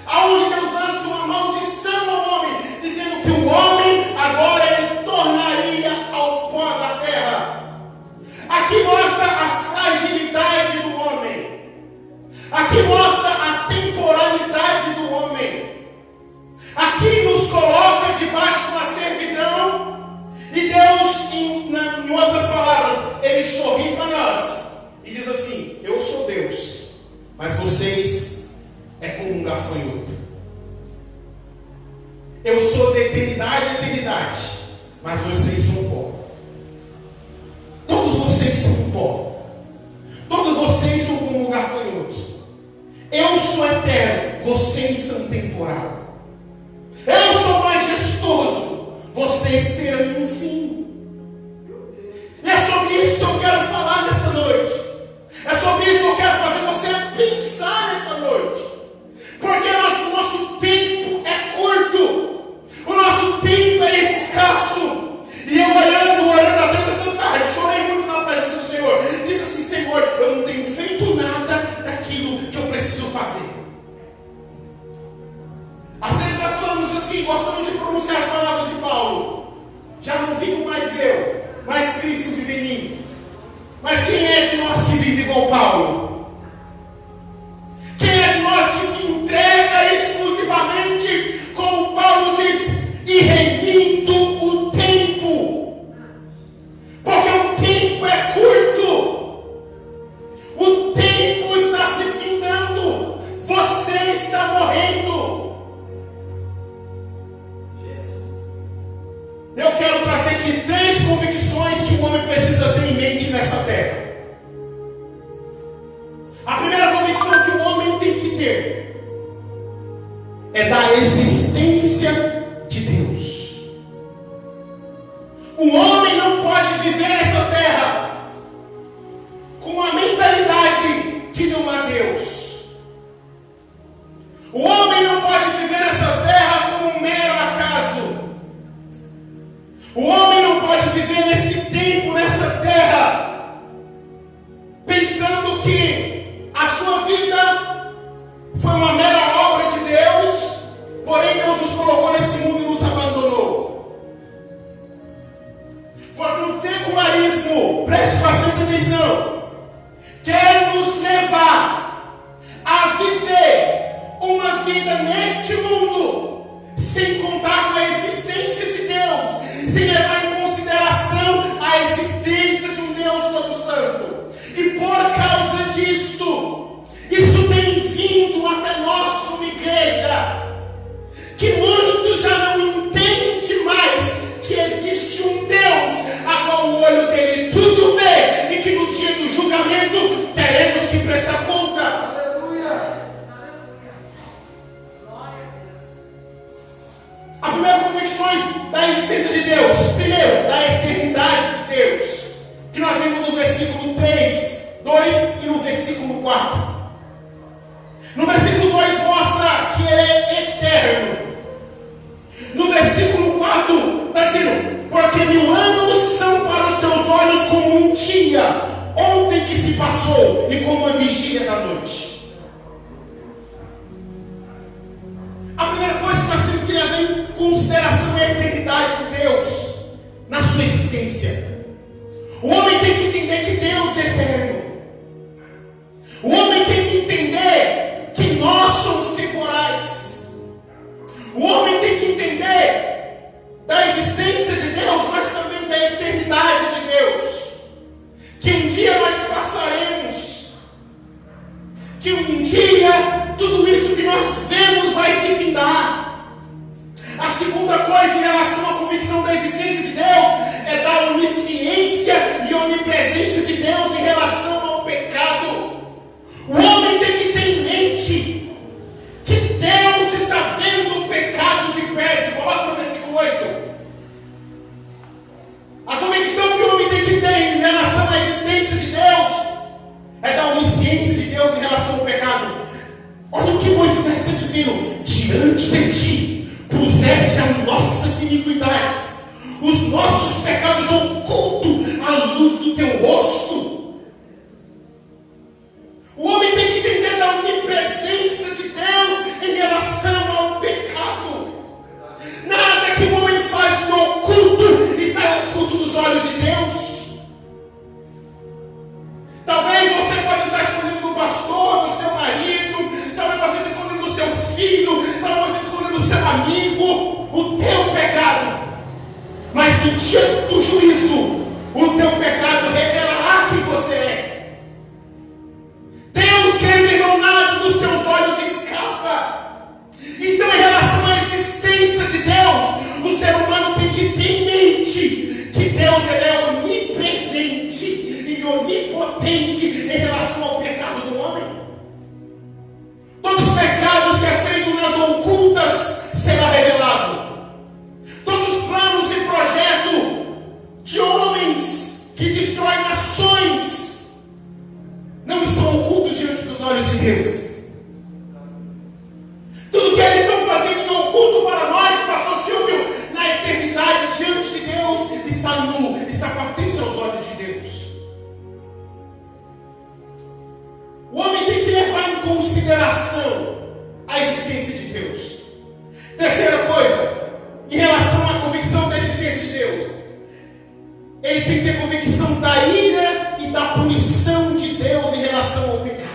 aonde Deus lança uma maldição ao homem, dizendo que o homem agora ele tornaria em outras palavras, ele sorri para nós e diz assim: eu sou Deus, mas vocês é como um gafanhoto. Eu sou de eternidade a eternidade, mas vocês são pó. Todos vocês são pó. Todos vocês são como gafanhotos. Eu sou eterno, vocês são temporal. Eu sou majestoso, vocês terão um fim. E é sobre isso que eu quero falar nessa noite. É sobre isso que eu quero fazer você pensar nessa noite. Porque o nosso tempo é curto. O nosso tempo é escasso. E eu orando a Deus essa tarde, chorei muito na presença do Senhor. Disse assim: Senhor, eu não tenho feito nada daquilo que eu preciso fazer. Às vezes nós falamos assim, gostamos de pronunciar as palavras de Paulo: já não vivo mais eu, mas Cristo vive em mim. Mas quem é de nós que vive igual Paulo? Quem é de nós que se entrega exclusivamente, como Paulo diz, e remindo o tempo? Porque o tempo é curto. O tempo está se findando. Você está morrendo. Eu quero trazer aqui 3 convicções que o homem precisa ter em mente nessa terra. A primeira convicção que o homem tem que ter é da existência de Deus. O homem não pode viver nessa terra com a mentalidade que não há Deus. O homem não pode viver nessa terra como um mero acaso. O homem não pode viver nesse tempo, nessa terra, pensando que a sua vida foi uma mera obra de Deus, porém Deus nos colocou nesse mundo e nos abandonou. Porque o secularismo, preste bastante atenção, quer nos levar a viver uma vida neste mundo sem contar com a existência de Deus, sem levar em consideração a existência de um Deus todo santo. E por causa disto, isso tem vindo até nós como igreja, que muitos já não entendem mais que existe um Deus a qual o olho dele tudo vê, e que no dia do julgamento teremos que prestar conta. Aleluia! A primeira convicção da existência de Deus, primeiro, da eternidade de Deus, que nós vemos no versículo 3, 2 e no versículo 4. No versículo 2 mostra que ele é eterno. No versículo 4 está dizendo: porque 1000 anos são para os teus olhos como um dia, ontem que se passou, e como a vigília da noite. A primeira coisa que nós temos que levar em consideração é a eternidade de Deus na sua existência. O homem tem que entender que Deus é eterno. O homem tem que entender que nós somos temporais. O homem tem que entender da existência de Deus, mas também da eternidade de Deus. Que um dia nós passaremos. Que um dia tudo isso que nós vemos vai se findar. A segunda coisa em relação à convicção da existência de Deus é da onisciência e onipresença de Deus em relação ao pecado. O homem tem que ter em mente que Deus está vendo o pecado de perto. Coloca no versículo 8. A convicção que o homem tem que ter em relação à existência de Deus é da onisciência de Deus em relação ao pecado. Olha o que Moisés está dizendo: diante de ti puseste as nossas iniquidades, os nossos pecados ocultos à luz do teu rosto. O homem tem que entender da onipresença de Deus em relação ao pecado. Nada que o homem faz no oculto está oculto dos olhos de Deus. Talvez você pode estar escondendo do pastor, do seu marido, talvez você esteja escondendo do seu filho, onipotente em relação ao pecado do homem. Todos os pecados que é feito nas ocultas será revelado. Todos os planos e projetos de homens que destroem nações não estão ocultos diante dos olhos de Deus. Tudo que eles estão fazendo no oculto para nós, pastor Silvio, na eternidade diante de Deus está nu, está patente aos olhos de Deus. O homem tem que levar em consideração a existência de Deus. Terceira coisa, em relação à convicção da existência de Deus, ele tem que ter convicção da ira e da punição de Deus em relação ao pecado.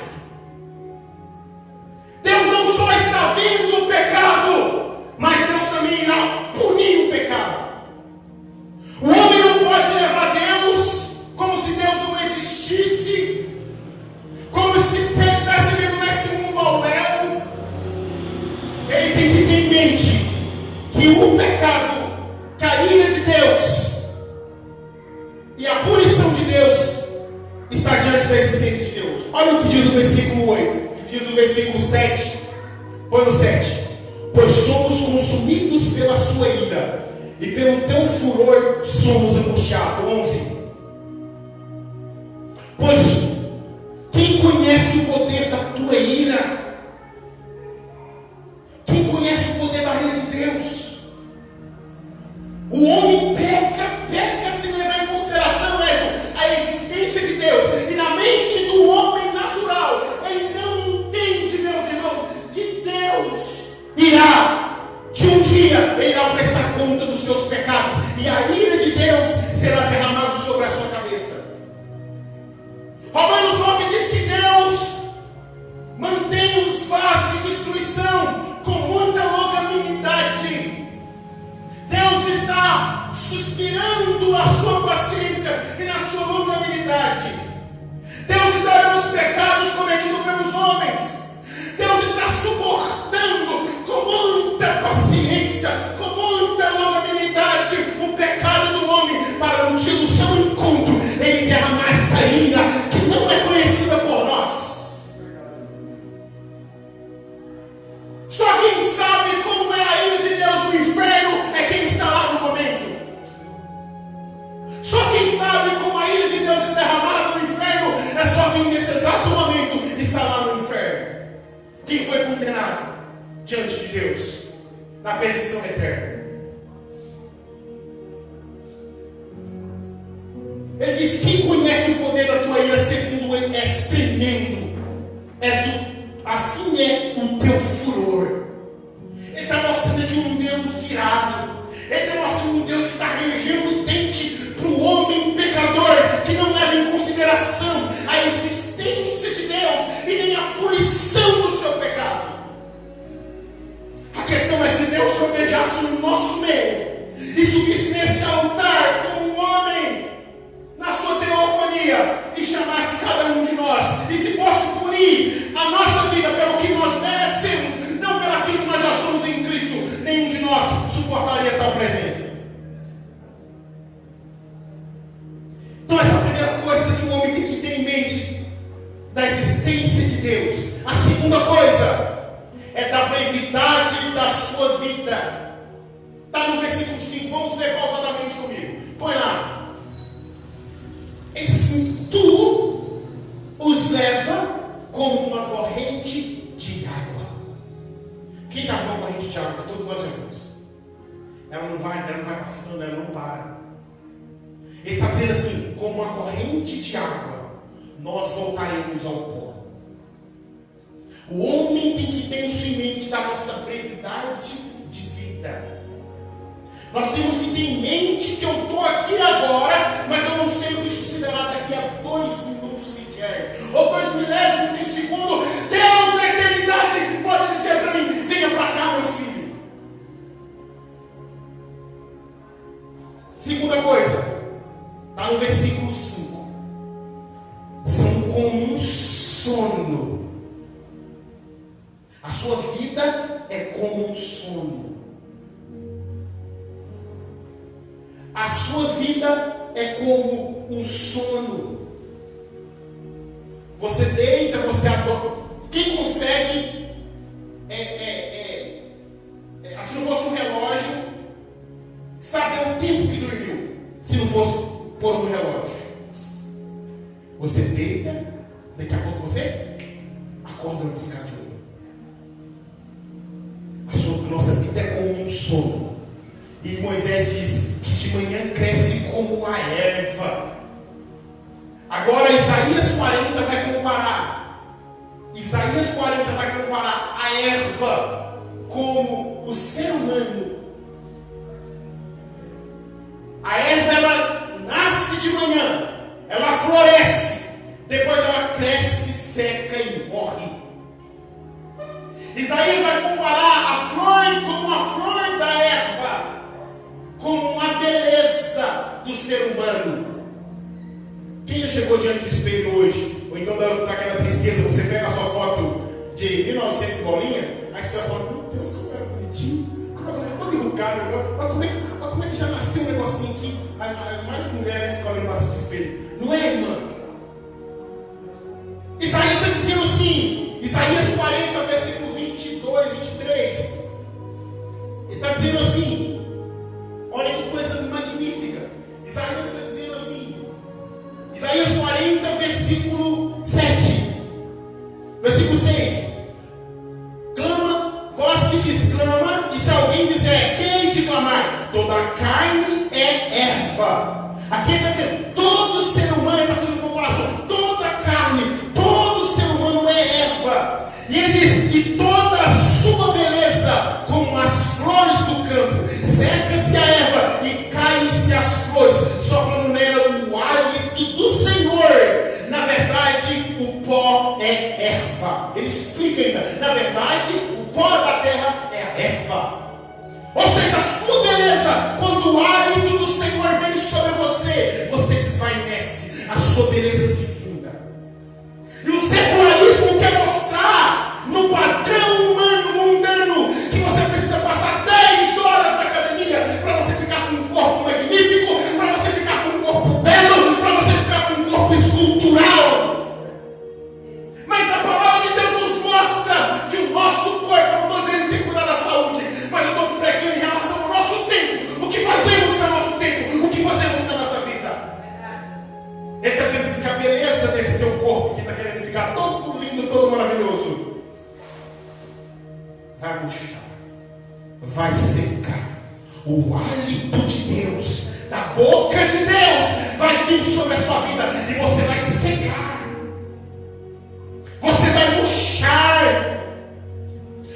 Deus não só está vendo o pecado, mas Deus também irá punir o pecado. O homem não pode levar Deus como se Deus não existisse, como se ele estivesse vivendo nesse mundo ao léu. Ele tem que ter em mente que o pecado, que a ira de Deus e a punição de Deus está diante da existência de Deus. Olha o que diz o versículo 8, que diz o versículo 7. Põe no 7. Pois somos consumidos pela sua ira, e pelo teu furor somos angustiados. 11. Pois quem conhece o poder da tua ira? Quem conhece o poder da ira de Deus? O homem peca sem levar em consideração a existência de Deus. E na mente do homem natural, ele não entende, meus irmãos, que Deus irá, de um dia, ele irá prestar conta dos seus pecados. E a ira de Deus será derramada sobre a sua cabeça. Romanos 9 diz que Deus mantém os vasos de destruição com muita longanimidade. Deus está suspirando a sua paciência e na sua longanimidade. Deus está vendo os pecados cometidos pelos homens. Deus está suportando com muita paciência, com muita longanimidade o pecado do homem, para no dia do seu encontro ele derramar essa ira que não é conhecida por nós. Só quem sabe como é a ira de Deus no inferno é quem está lá no momento. Só quem sabe como a ira de Deus é derramada no inferno é só quem nesse exato momento está lá no inferno. Quem foi condenado diante de Deus na perdição eterna. Ele diz: quem conhece o poder da tua ira, segundo ele, és tremendo, assim é o teu furor. Ele está mostrando de um Deus irado. Ele está mostrando um Deus que está rangendo os dentes para o homem pecador, que não leva em consideração a existência de Deus e nem a punição do seu pecado. A questão é: se Deus tropejasse no nosso meio e subisse nesse altar como um homem na sua teofania e chamasse cada um de nós, e se fosse punir a nossa vida pelo que nós merecemos, não pelo aquilo que nós já somos em Cristo, nenhum de nós suportaria tal presença. Então essa é a primeira coisa que o homem tem que ter em mente da existência de Deus. A segunda coisa é da brevidade da sua vida. Está no versículo 5, vamos ler pausadamente comigo. Põe lá. Ele diz assim: tudo os leva como uma corrente de água. Quem já foi uma corrente de água? Todos nós já fomos. Ela não vai passando, ela não para. Ele está dizendo assim: como uma corrente de água, nós voltaremos ao pó. O homem tem que ter isso em mente da nossa brevidade de vida. Nós temos que ter em mente que eu estou aqui agora, mas eu não sei o que sucederá daqui a 2 minutos sequer, ou 2 milésimos de segundo. Deus na eternidade pode dizer para mim: venha para cá, meu filho. Segunda coisa, está no versículo 5. São como um sono. A sua vida é como um sono. A sua vida é como um sono. Você deita, você adora. Quem consegue, se não fosse um relógio, saber o tempo que dormiu, se não fosse por um relógio? Você deita, daqui a pouco você acorda no piscar de olho. A nossa vida é como um sono. E Moisés diz que de manhã cresce como a erva. Agora Isaías 40 vai comparar. Isaías 40 vai comparar a erva como o ser humano. A erva, ela nasce de manhã, ela floresce, depois ela cresce, seca e morre. Isaías vai comparar a flor como a flor da erva, como uma beleza do ser humano. Quem já chegou diante do espelho hoje, ou então está aquela tristeza, você pega a sua foto de 1900 bolinha, aí você vai falar, meu Deus, como era bonitinho, como é que eu estou todo enrucado, mas como é que já nasceu um negocinho aqui, mais mulheres ficam olhando bastante no espelho. Não é, irmã? Isaías está dizendo assim, Isaías 40, versículo 22, 23, ele está dizendo assim, olha que coisa magnífica. Isaías está dizendo assim, Isaías 40, versículo 7, versículo 6, clama, voz que diz, clama, e se alguém disser, quem te clamar? Toda a carne é erva. Aqui ele está dizendo, todo ser humano, ele está fazendo comparação, toda a carne, todo ser humano é erva. E ele diz, e toda a sua beleza, como as flores do campo, seca-se a erva e caem-se as flores, soprando nela o hálito do Senhor. Na verdade, o pó é erva. Ele explica ainda, na verdade, o pó da terra é a erva. Ou seja, a sua beleza, quando o hálito do Senhor vem sobre você, você desvanece, a sua beleza se funda. E o secularismo quer mostrar no padrão humano, mundano, que você precisa passar 10 horas na academia para você ficar com um corpo magnífico, para você ficar com um corpo belo, para você ficar com um corpo escultural. Mas a palavra de Deus nos mostra que o nosso corpo, eu não estou dizendo que tem que cuidar da saúde, mas eu estou pregando em relação ao nosso tempo, o que fazemos com o nosso tempo, o que fazemos com a nossa vida. Ele está dizendo assim, que a beleza desse teu corpo que está querendo ficar todo lindo, todo maravilhoso, vai murchar, vai secar. O hálito de Deus, da boca de Deus, vai vir sobre a sua vida e você vai secar, você vai murchar.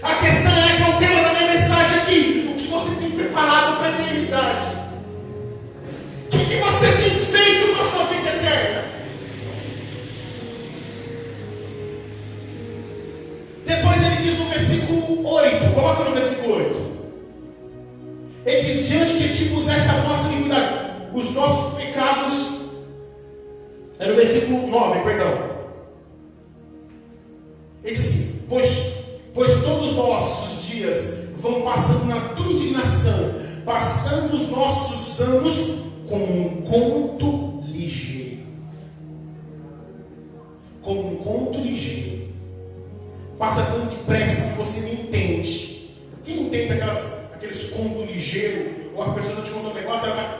A questão é que é o tema da minha mensagem aqui, o que você tem preparado para a eternidade, o que você tem feito com a sua vida eterna. Depois ele diz no versículo 8, coloca no versículo 8. Ele diz, diante de ti puseste as nossas iniquidades, os nossos pecados. É no versículo 9, perdão. Ele diz assim, pois todos os nossos dias vão passando na tua indignação, passando os nossos anos como um conto ligeiro. Como um conto ligeiro. Passa tão depressa que você não entende. Quem entende aqueles contos ligeiros? Ou a pessoa está te contando um negócio, ela está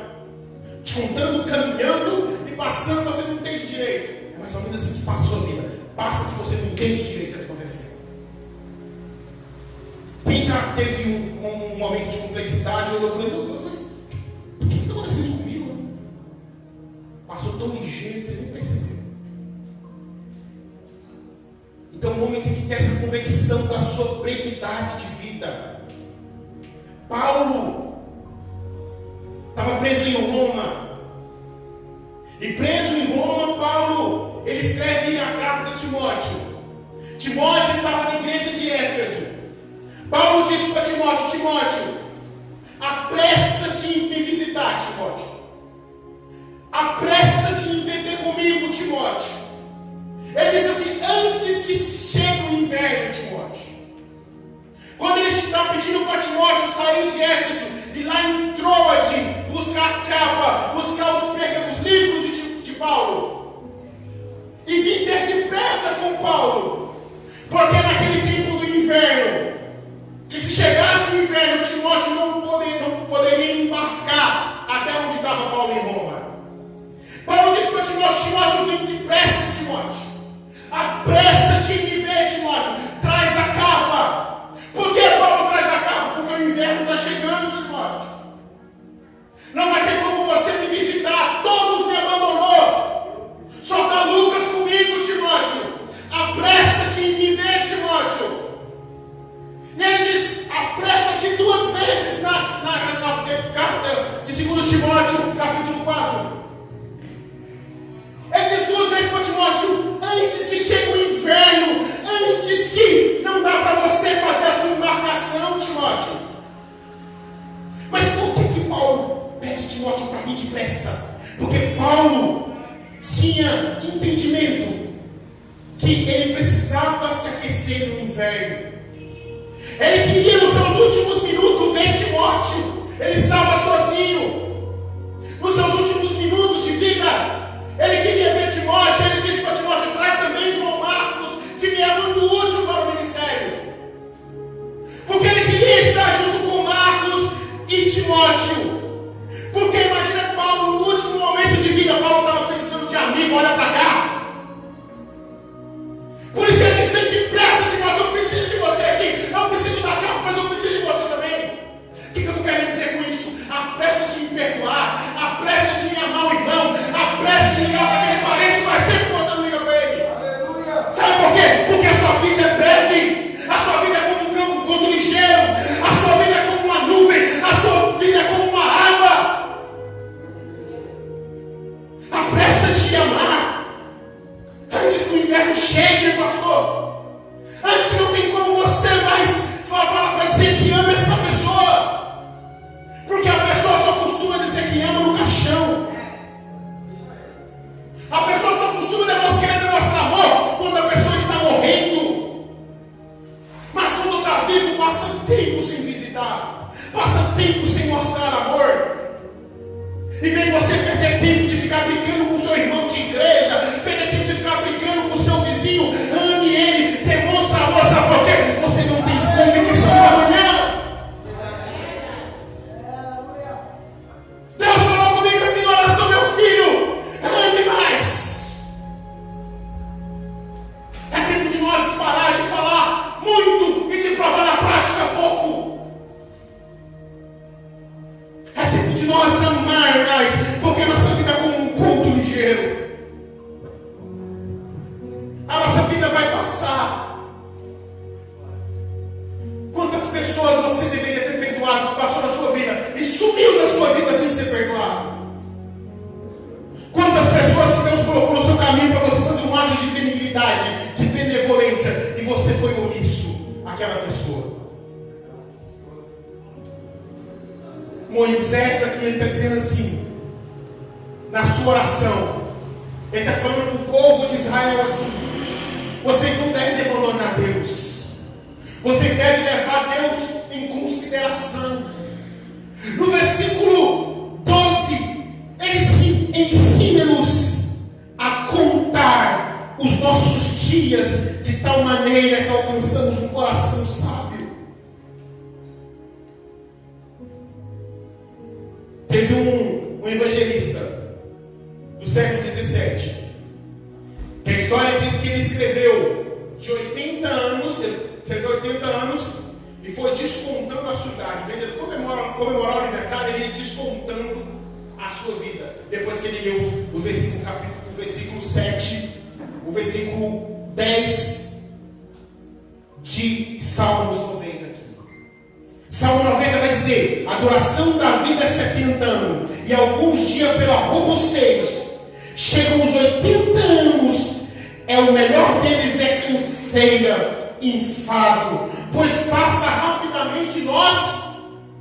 te contando, caminhando e passando, você não entende direito. É mais ou menos assim que passa a sua vida. Passa que você não entende direito o que está acontecendo. Quem já teve um momento de complexidade, eu falei, meu Deus, mas por que está acontecendo isso comigo? Passou tão ligeiro que você nem percebeu. Então o homem tem que ter essa convicção da sua brevidade de vida. Paulo estava preso em Roma. E preso em Roma, Paulo, ele escreve a carta de Timóteo. Timóteo estava na igreja de Éfeso. Paulo disse para Timóteo, Timóteo, apressa-te em me visitar, Timóteo. Apressa-te em vir ter comigo, Timóteo. Ele diz assim, antes que chegue o inverno, Timóteo. Quando ele está pedindo para Timóteo sair de Éfeso e lá em Troade buscar a capa, buscar os livros de Paulo e vir ter depressa Timóteo, Timóteo, vem depressa, Timóteo. Apressa-te em me ver, Timóteo. Traz a capa. Por que Paulo traz a capa? Porque o inverno está chegando, Timóteo. Não vai ter como você me visitar. Todos me abandonou. Só está Lucas comigo, Timóteo. Apressa-te em me ver, Timóteo. E ele diz, apressa-te 2 vezes na carta de 2 Timóteo, capítulo 4. Ele diz 2 vezes para Timóteo, antes que chegue o inverno, antes que não dá para você fazer a sua embarcação, Timóteo. Mas por que Paulo pede Timóteo para vir depressa? Porque Paulo tinha entendimento que ele precisava se aquecer no inverno. Ele queria nos seus últimos minutos ver Timóteo. Ele estava sozinho. Nos seus últimos minutos de vida, ele queria ver Timóteo. Ele disse para Timóteo, traz também o irmão Marcos, que me é muito útil para o ministério. Porque ele queria estar junto com Marcos e Timóteo. Porque imagina Paulo, no último momento de vida, Paulo estava precisando de amigo, olha para cá. Por isso que ele disse, depressa, Timóteo, eu preciso de você aqui. Eu preciso da capa, mas eu preciso de você também. O que eu estou querendo dizer com isso? Apressa-te em perdoar, apressa-te em amar o irmão, apressa-te em ligar para aquele parente que faz tempo que você não liga para ele. Aleluia. Sabe por quê? Porque a sua vida é breve, a sua vida é como um conto ligeiro, a sua vida é como uma nuvem, a sua vida é como uma água. Apressa-te em amar. Antes que o inverno chegue, pastor. Antes que não tem como você mais falar para dizer que ama essa pessoa. Porque a pessoa só costuma dizer que ama no caixão. A pessoa só costuma querer demonstrar amor quando a pessoa está morrendo. Mas quando está vivo, passa tempo sem visitar. Passa tempo sem mostrar amor. E vem você perder tempo de ficar brincando com seu irmão de igreja, perder tempo de ficar brincando com seu vizinho. Ame ele, demonstra amor, sabe por quê? Você não tem convicção para amanhã. Deus falou comigo assim na oração, meu filho, ame mais. É tempo de nós parar de falar muito e de provar na prática pouco. É tempo de nós amar mais, porque a nossa vida é como um conto ligeiro. A nossa vida vai passar. Quantas pessoas você deveria ter perdoado que passou na sua vida e sumiu da sua vida sem ser perdoado? Quantas pessoas que Deus colocou no seu caminho para você fazer um ato de benignidade, de benevolência, e você foi omisso àquela pessoa? Moisés aqui, ele está dizendo assim, na sua oração, ele está falando para o povo de Israel assim, vocês não devem abandonar Deus, vocês devem levar Deus em consideração. No versículo 12, ele ensina-nos a contar os nossos dias de tal maneira que alcançamos um coração sábio. Teve um evangelista do século 17, que a história diz que ele escreveu de 80 anos, e foi descontando a sua idade. Ele comemorar o aniversário, ele ia descontando a sua vida. Depois que ele leu o versículo 7, o versículo 10 de Salmos 90. Salmo 90 vai dizer, a duração da vida é 70 anos, e alguns dias pela robustez. Chegam os 80 anos, o melhor deles é canseira, enfado, pois passa rapidamente e nós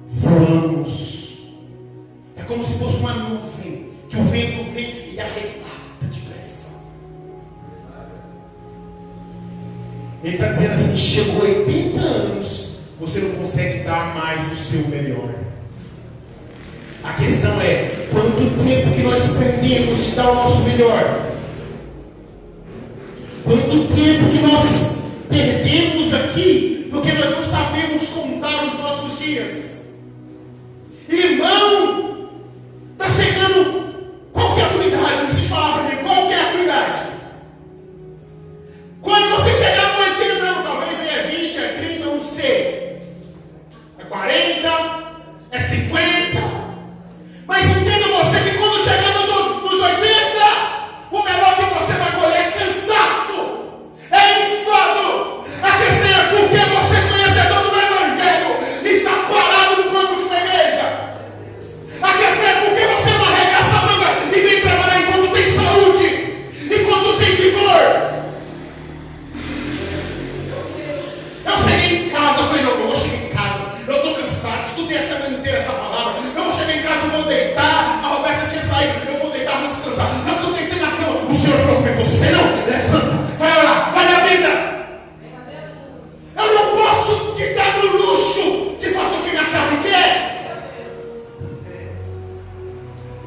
voamos. É como se fosse uma nuvem, que o vento vem e arrebata depressa. Ele está dizendo assim, chegou 80 anos, você não consegue dar mais o seu melhor. A questão é, quanto tempo que nós perdemos de dar o nosso melhor? Quanto tempo que nós perdemos aqui, porque nós não sabemos contar os nossos dias? Irmão, está chegando, qual que é a tua idade? Não precisa falar para mim, qual que é O Senhor falou comigo, você não, levanta, vai orar, vai na Bíblia. Eu não posso te dar no luxo de fazer o que minha carne quer.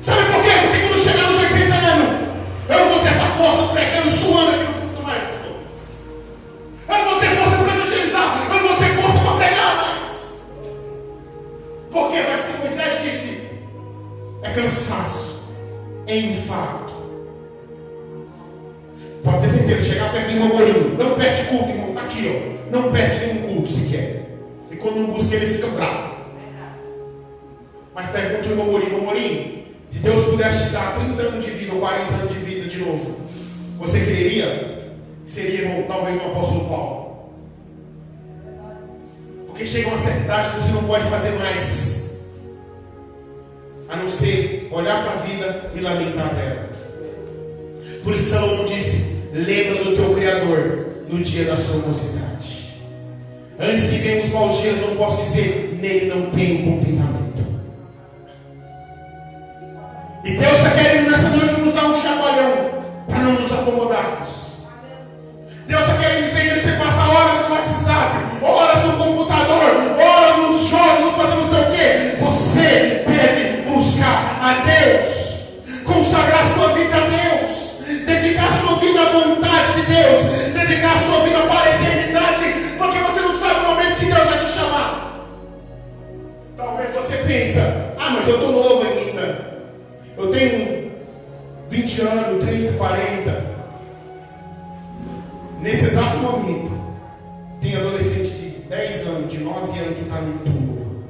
Sabe por quê? Porque quando chegar nos 80 anos, eu não vou ter essa força pregando, suando aqui no culto mais, pastor. Eu não vou ter força para evangelizar, eu não vou ter força para pregar mais. Porque vai ser, Moisés disse, é cansaço, é infarto. Pode ter certeza, chegar perto de um Amorim, não perde culto, irmão, está aqui, ó. Não perde nenhum culto sequer. E quando não busca ele fica bravo. Mas pergunta o irmão Amorim, se Deus pudesse te dar 30 anos de vida ou 40 anos de vida de novo, você quereria? Seria, irmão, talvez o apóstolo Paulo. Porque chega uma certa idade que você não pode fazer mais, a não ser olhar para a vida e lamentar dela. Por isso Salomão disse, lembra do teu Criador no dia da sua mocidade. Antes que venham os maus dias, não posso dizer, nele não tenho contentamento. E Deus está querendo nessa noite nos dar um chacoalhão para não nos acomodarmos. Deus está querendo dizer que você passa horas no WhatsApp, horas no computador, horas nos jogos, fazendo não sei o quê. Você deve buscar a Deus, consagrar sua vida a Deus, dedicar sua vida à vontade de Deus, dedicar sua vida para a eternidade, porque você não sabe o momento que Deus vai te chamar. Talvez você pense, mas eu estou novo ainda. Eu tenho 20 anos, 30, 40. Nesse exato momento, tem adolescente de 10 anos, de 9 anos que está no túmulo.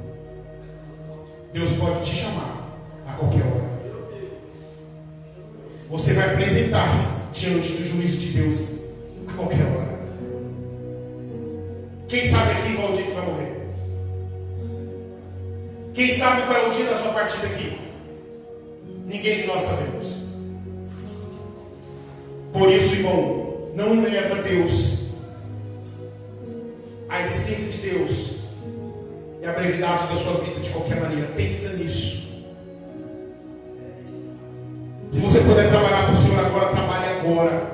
Deus pode te chamar a qualquer hora. Você vai apresentar-se diante do juízo de Deus a qualquer hora. Quem sabe aqui qual é o dia que vai morrer? Quem sabe qual é o dia da sua partida aqui? Ninguém de nós sabemos. Por isso, irmão, não leva a Deus, a existência de Deus e a brevidade da sua vida de qualquer maneira. Pensa nisso. Se você puder trabalhar para o Senhor agora, trabalhe agora.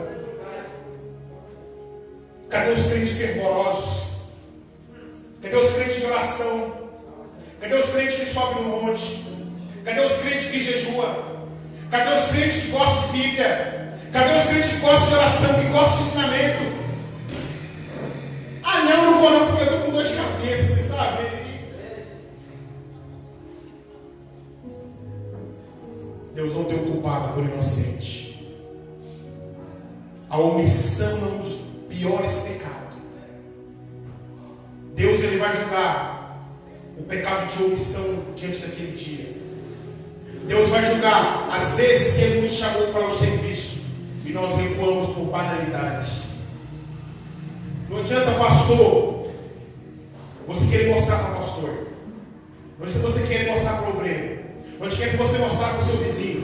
Cadê os crentes fervorosos? Cadê os crentes de oração? Cadê os crentes que sobem no monte? Cadê os crentes que jejua? Cadê os crentes que gostam de Bíblia? Cadê os crentes que gostam de oração, que gostam de ensinamento? Não vou não, porque eu estou com dor de cabeça, você sabe? Deus não tem um culpado por inocente. A omissão é um dos piores pecados. Deus ele vai julgar o pecado de omissão diante daquele dia. Deus vai julgar as vezes que Ele nos chamou para o serviço e nós recuamos por banalidade. Não adianta, pastor, você querer mostrar para o pastor. Não adianta você querer mostrar para o obreiro. Não adianta você mostrar para o seu vizinho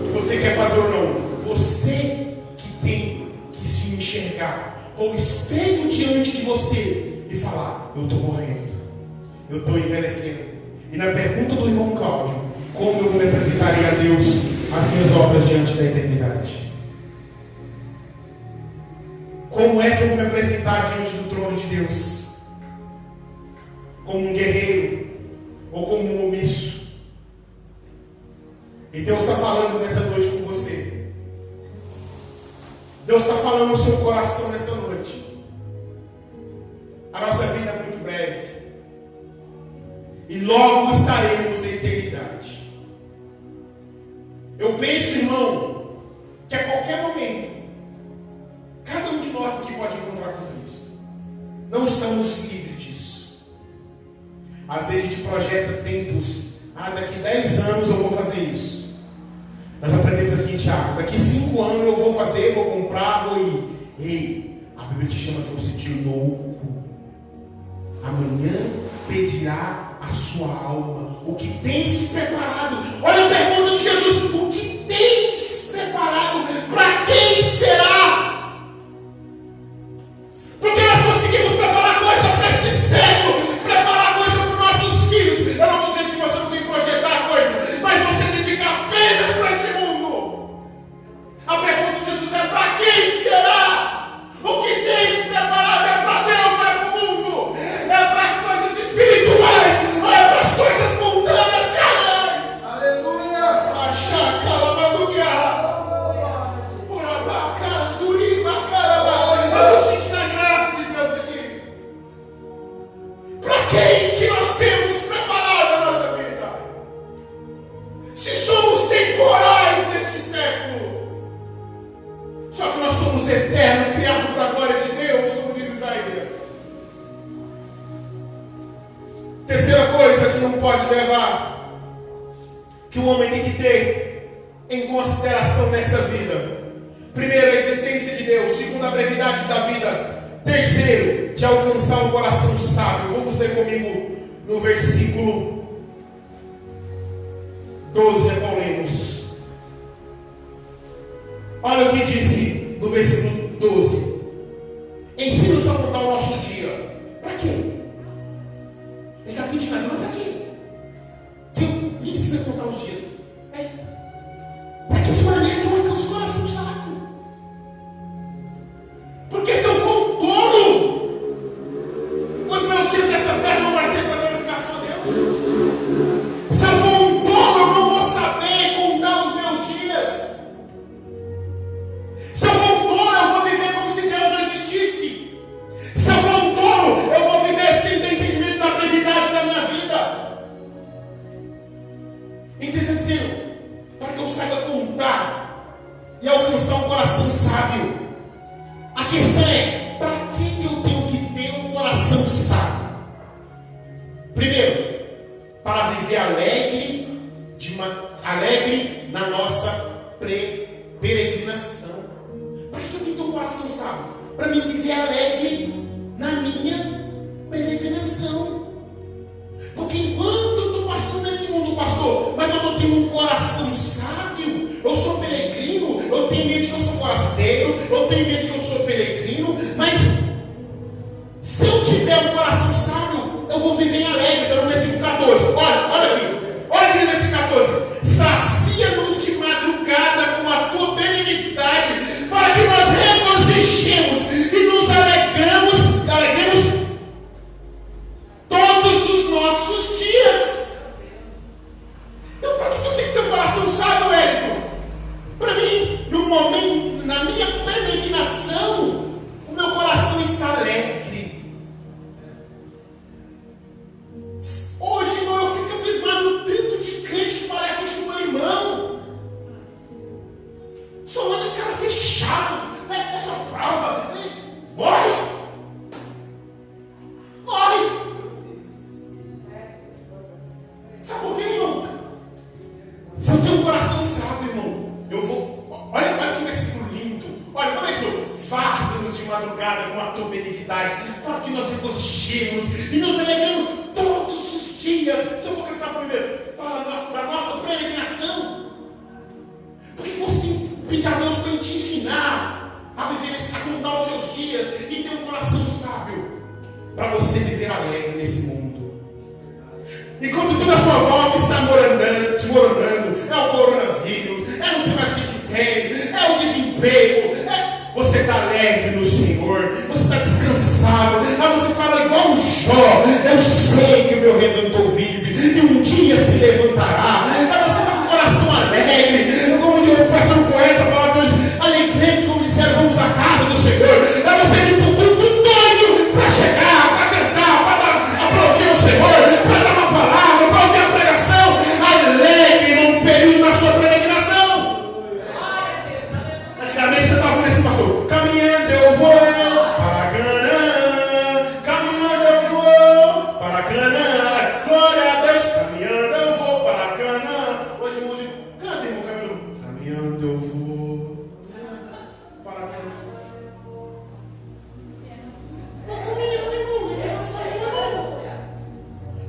que você quer fazer ou não. Você que tem que se enxergar com o espelho diante de você e falar, eu estou morrendo, eu estou envelhecendo. E na pergunta do irmão Cláudio, como eu me apresentarei a Deus as minhas obras diante da eternidade? Como é que eu vou me apresentar diante do trono de Deus? Como um guerreiro ou como um omisso? E Deus está falando nessa noite com você. Deus está falando no seu coração nessa noite. A nossa vida é muito breve. E logo estaremos na eternidade. Eu penso, irmão, que a qualquer momento, cada um de nós aqui pode encontrar com Cristo. Não estamos livres disso. Às vezes a gente projeta tempos. Daqui 10 anos eu vou fazer isso. Nós aprendemos aqui em Tiago. Daqui 5 anos eu vou fazer, vou comprar, vou ir. Ei, a Bíblia te chama de você de louco. Amanhã pedirá a sua alma o que tens preparado. Olha a pergunta de Jesus: o que tens preparado? Para quem será? Porque nós conseguimos preparar coisa para esse século, preparar coisa para os nossos filhos. Eu não estou dizendo que você não tem que projetar coisa, mas você dedica apenas para esse mundo. A pergunta somos eternos, criados para a glória de Deus, como diz Isaías. Terceira coisa que não pode levar, que o homem tem que ter em consideração nessa vida. Primeiro, a existência de Deus. Segundo, a brevidade da vida. Terceiro, de alcançar um coração sábio. Vamos ler comigo no versículo 12, é qual lemos. Olha o que disse no versículo 12. Ensina-nos a contar o nosso dia. Para quê? Ele está pedindo a nós para quê? Deus me ensina a contar os dias. Para que de maneira que eu alcance o coração sábio? Porque se eu for um tolo, os meus dias dessa terra não vão ser para glorificação a Deus. Se eu for um tolo, eu não vou saber contar os meus dias. Se eu for um tolo, eu vou viver como se Deus não existisse. Se eu for um tolo, eu vou viver sem ter entendimento da brevidade da minha vida. Entenda dizendo, para que eu saiba contar e alcançar um coração sábio. A questão é, para que eu tenho que ter um coração sábio? Primeiro, para viver alegre na nossa peregrinação. Para que eu tenho que ter um coração sábio? Para mim viver alegre na minha peregrinação. Porque enquanto eu estou passando nesse mundo, pastor, mas eu não tenho um coração sábio, eu sou peregrino, eu tenho medo de que eu sou forasteiro, eu tenho medo de que eu sou peregrino, mas se eu tiver um coração sábio, eu vou viver em alegre. Então no versículo 14, olha aqui, olha aqui no versículo 14: sacia-nos de madrugada com a tua benignidade, para que nós regozijemos e nos alegremos todos os nossos dias. Então, para que eu tenho que ter um coração sábio, Érico? Para mim, no momento, na minha peregrinação, o meu coração está alegre. Hoje, irmão, eu fico abismado no tanto de crente que parece um chupa-limão. Só anda cara fechado. Essa prova. Morre! Sabe por quê, irmão? Se eu tenho um coração sábio, irmão, eu vou. Olha que versículo lindo. Olha, como é que eu fardo-nos de madrugada com a tua benignidade, para que nós regozijemos e nos alegremos todos os dias. Se eu for acrescentar primeiro, para a nossa peregrinação. Porque você tem que pedir a Deus para Ele te ensinar a viver, a contar os seus dias e ter um coração sábio, para você viver alegre nesse mundo. Enquanto tudo à sua volta está desmoronando, é o coronavírus, é não sei mais o que tem, é o desemprego, você está alegre no Senhor, você está descansado, aí você fala igual um Jó: eu sei que o meu Redentor vive e um dia se levantará. Aí você está com o coração alegre, como faz um poeta, a palavra hoje, alegremos, como disseram, vamos à casa do Senhor. Aí você tem um culto doido para chegar, para cantar, para aplaudir o Senhor, para dar uma palavra, para ouvir a pregação, alegre num período da sua peregrinação. Antigamente eu estava ouvindo esse pastor: caminhando eu vou para Canaã, caminhando eu vou para Canaã, glória a Deus, caminhando eu vou para Canaã. Hoje música, canta, irmão, caminhando eu vou para Canaã.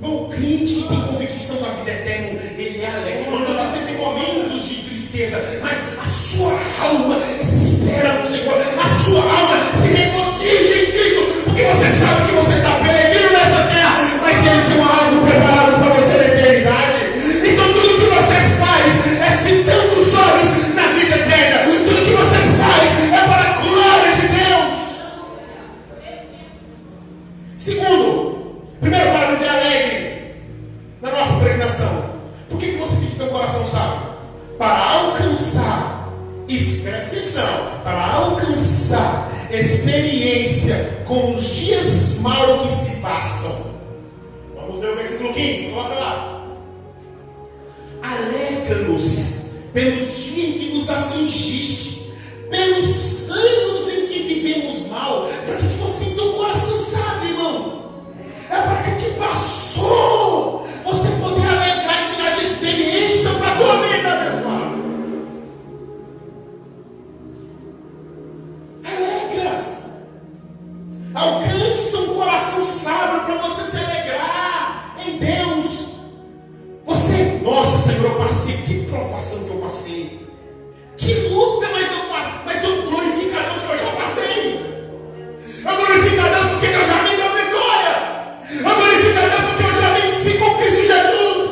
Irmão, o crente que tem convicção da vida eterna, ele é alegre. Não estou dizendo que você tem momentos de tristeza, mas a sua alma espera no Senhor, a sua alma se regozija em Cristo, porque você sabe que você está peregrino nessa terra, mas Ele tem algo preparado para você na eternidade. Então tudo que você faz é fitando os olhos na vida eterna, tudo que você faz é para a glória de Deus. Segundo, primeiro, para viver alegre na nossa peregrinação. Por que você tem que ter um coração sábio? Para alcançar, presta atenção, para alcançar experiência com os dias mal que se passam. Vamos ver o versículo 15, coloca lá. Alegra-nos pelos dias em que nos afligiste, pelos anos Alcança um coração sábio para você se alegrar em Deus. Você, nossa Senhor, eu passei, que provação que eu passei, que luta, mas eu glorifico a Deus que eu já passei. Eu glorifico a Deus porque Deus já me deu vitória. Eu glorifico a Deus porque eu já venci com Cristo Jesus.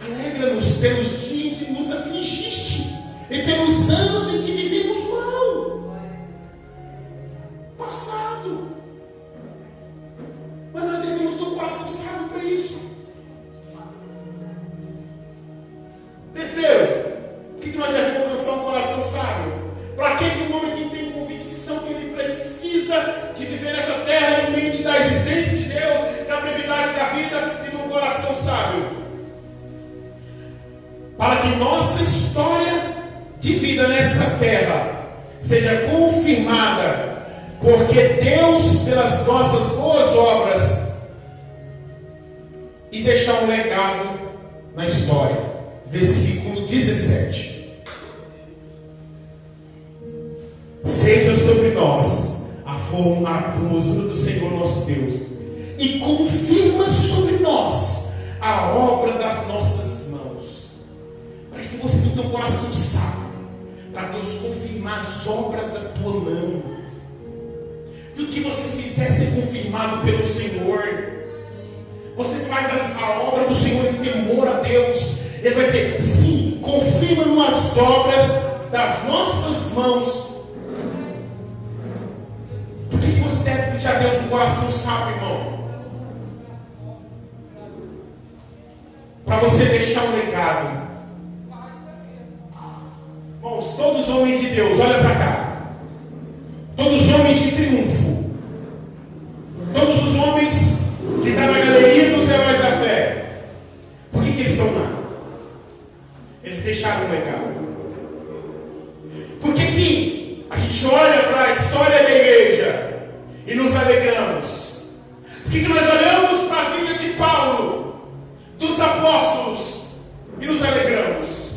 Alegra-nos pelos dias em que nos afligiste e pelos anos em que vivemos mal. Passado. Mas nós devemos ter um coração sábio para isso. Terceiro, o que nós devemos alcançar um coração sábio? Para que o homem tem convicção que ele precisa de viver nessa terra em mente da existência de Deus, da brevidade da vida e de um coração sábio? Para que nossa história de vida nessa terra seja confirmada, porque Deus, pelas nossas boas obras, e deixar um legado na história. Versículo 17. Seja sobre nós a formosura do Senhor nosso Deus, e confirma sobre nós a obra das nossas mãos. Para que você tenha um coração sábio, para Deus confirmar as obras da tua mão. Tudo que você fizer ser confirmado pelo Senhor. Você faz a obra do Senhor em temor a Deus. Ele vai dizer, sim, confirma-nos as obras das nossas mãos. Por que você deve pedir a Deus um coração sábio, irmão? Para você deixar um legado. Irmãos, todos os homens de Deus, olha para cá. Todos os homens de triunfo. Todos os homens que estão na galeria dos heróis da fé. Por que eles estão lá? Eles deixaram um legado. Por que a gente olha para a história da igreja e nos alegramos? Por que nós olhamos para a vida de Paulo, dos apóstolos, e nos alegramos?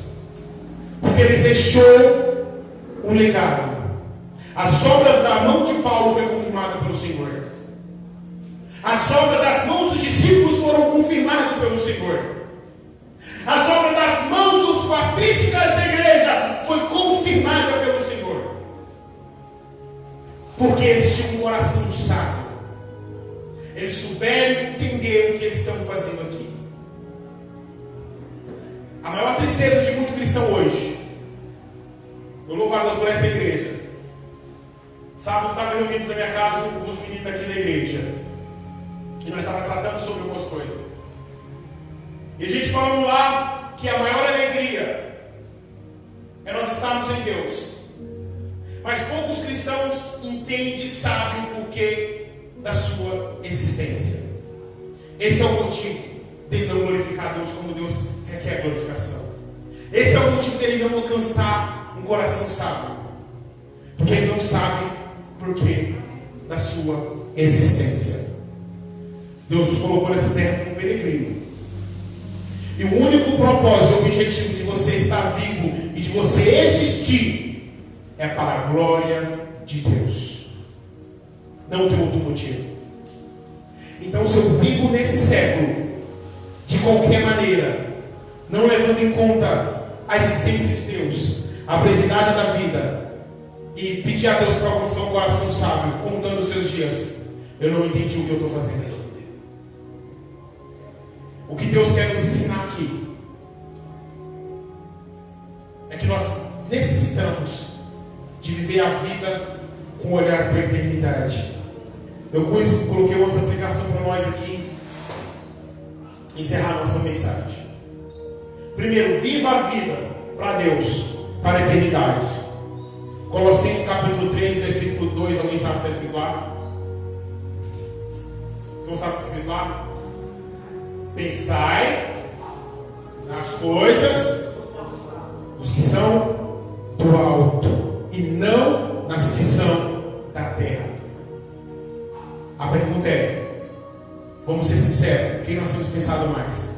Porque eles deixou um legado. As obras da mão de Paulo foi confirmada pelo Senhor. As obras das mãos dos discípulos foram confirmadas pelo Senhor. As obras das mãos dos patrísticos da igreja foi confirmada pelo Senhor. Porque eles tinham um coração sábio. Eles souberam entender o que eles estão fazendo aqui. A maior tristeza de muito cristão hoje, eu louvo a Deus por essa igreja. Sábado eu estava reunido na minha casa com os meninos aqui da igreja. E nós estávamos tratando sobre algumas coisas. E a gente falando lá que a maior alegria é nós estarmos em Deus. Mas poucos cristãos entendem e sabem o porquê da sua existência. Esse é o motivo dele não glorificar Deus como Deus requer glorificação. Esse é o motivo dele não alcançar um coração sábio. Porque ele não sabe porquê da sua existência. Deus nos colocou nessa terra como peregrino. E o único propósito e objetivo de você estar vivo e de você existir é para a glória de Deus. Não tem outro motivo. Então, se eu vivo nesse século de qualquer maneira, não levando em conta a existência de Deus, a brevidade da vida, e pedir a Deus para alcançar um coração sábio, contando os seus dias, eu não entendi o que eu estou fazendo aqui. O que Deus quer nos ensinar aqui é que nós necessitamos de viver a vida com olhar para a eternidade. Eu coloquei uma aplicação para nós aqui, encerrar nossa mensagem. Primeiro, viva a vida para Deus, para a eternidade. Colossenses capítulo 3, versículo 2, alguém sabe o que está escrito lá? Você não sabe o que está escrito lá? Pensai nas coisas dos que são do alto e não nas que são da terra. A pergunta é, vamos ser sinceros, quem nós temos pensado mais?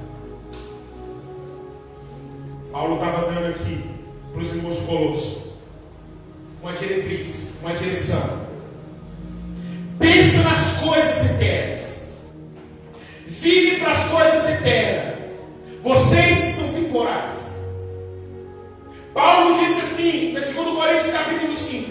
Paulo estava dando aqui para os irmãos de Colossos. uma diretriz, uma direção. Pensa nas coisas eternas. Vive para as coisas eternas. Vocês são temporais. Paulo disse assim, no 2 Coríntios capítulo 5.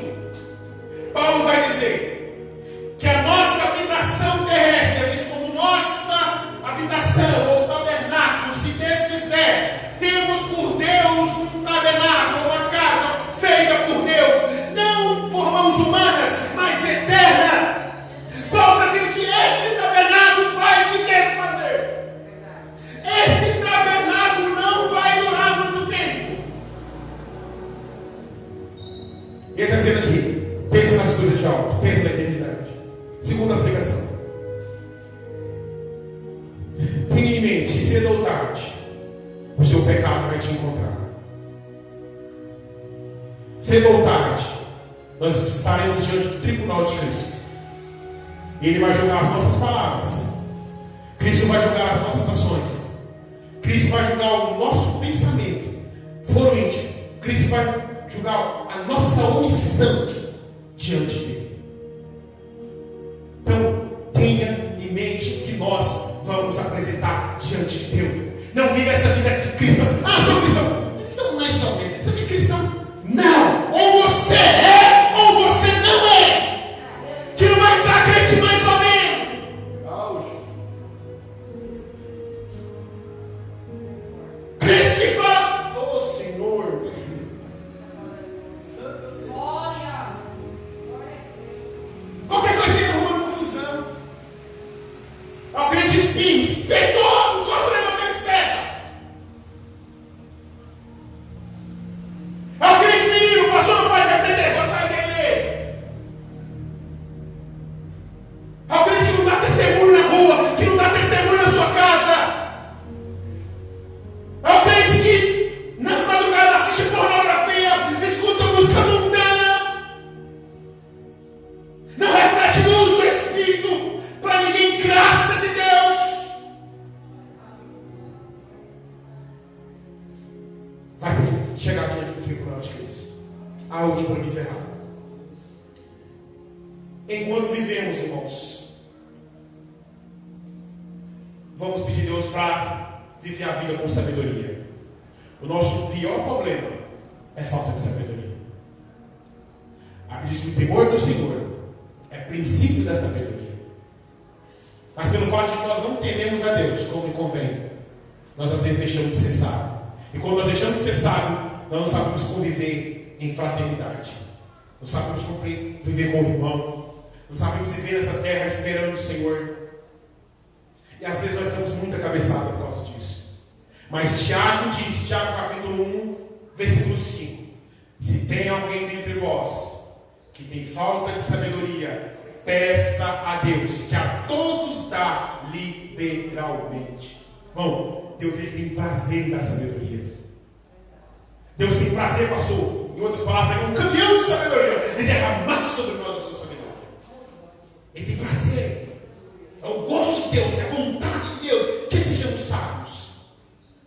Paulo vai dizer que a nossa habitação terrestre, é visto como nossa habitação ou tabernáculo, se desfizer, temos por Deus um tabernáculo, uma casa feita por Deus, não por mãos humanas, mas eterna. Paulo está dizendo que esse tabernáculo vai se desfazer. Esse tabernáculo não vai durar muito tempo. Ele está dizendo aqui, pensa nas coisas de alto, pensa na eternidade. Segunda aplicação. Tenha em mente que cedo ou tarde o seu pecado vai te encontrar. Cedo ou tarde nós estaremos diante do tribunal de Cristo. E Ele vai julgar as nossas palavras. Cristo vai julgar as nossas ações. Cristo vai julgar o nosso pensamento fluente. Cristo vai julgar a nossa omissão diante dele. Então, tenha em mente que nós vamos apresentar diante de Deus. Não vive essa vida de cristão. Ah, sou cristão. São mais ou menos. Você é cristão? Não. Ou você é, ou você não é. Que não vai entrar crente mais ou menos. Crente que fala, ô Senhor, me ajuda. Qualquer coisinha arrumando confusão. É o crente espinhos. Perdoa, não gosta de levantar que eles pegam. É o crente menino, o pastor não pode repreender, vou sair da igreja. É o crente que não dá testemunho na rua, que não dá testemunho na sua casa. É o crente que nas madrugadas assiste pornografia, escuta música mundana, não reflete luz do Espírito para ninguém, graça de Deus. Vai chegar diante do tribunal de Cristo. A última para encerrar. Enquanto vivemos, irmãos, vamos pedir a Deus para viver a vida com sabedoria. O nosso pior problema é falta de sabedoria. A Bíblia diz que o temor do Senhor é princípio da sabedoria. Mas pelo fato de que nós não tememos a Deus como convém, nós às vezes deixamos de ser sábios. E quando nós deixamos de ser sábios, nós não sabemos conviver em fraternidade. Não sabemos viver com o irmão. Não sabemos viver nessa terra esperando o Senhor. E às vezes nós damos muita cabeçada por causa disso. Mas Tiago diz, Tiago capítulo 1, versículo 5: se tem alguém dentre vós que tem falta de sabedoria, peça a Deus, que a todos dá liberalmente. Bom, Deus ele tem prazer em dar sabedoria. Deus tem prazer, pastor, em outras palavras, um caminhão de sabedoria e derramar sobre nós a sua sabedoria. Ele tem prazer. É o gosto de Deus, é a vontade de Deus que sejamos sábios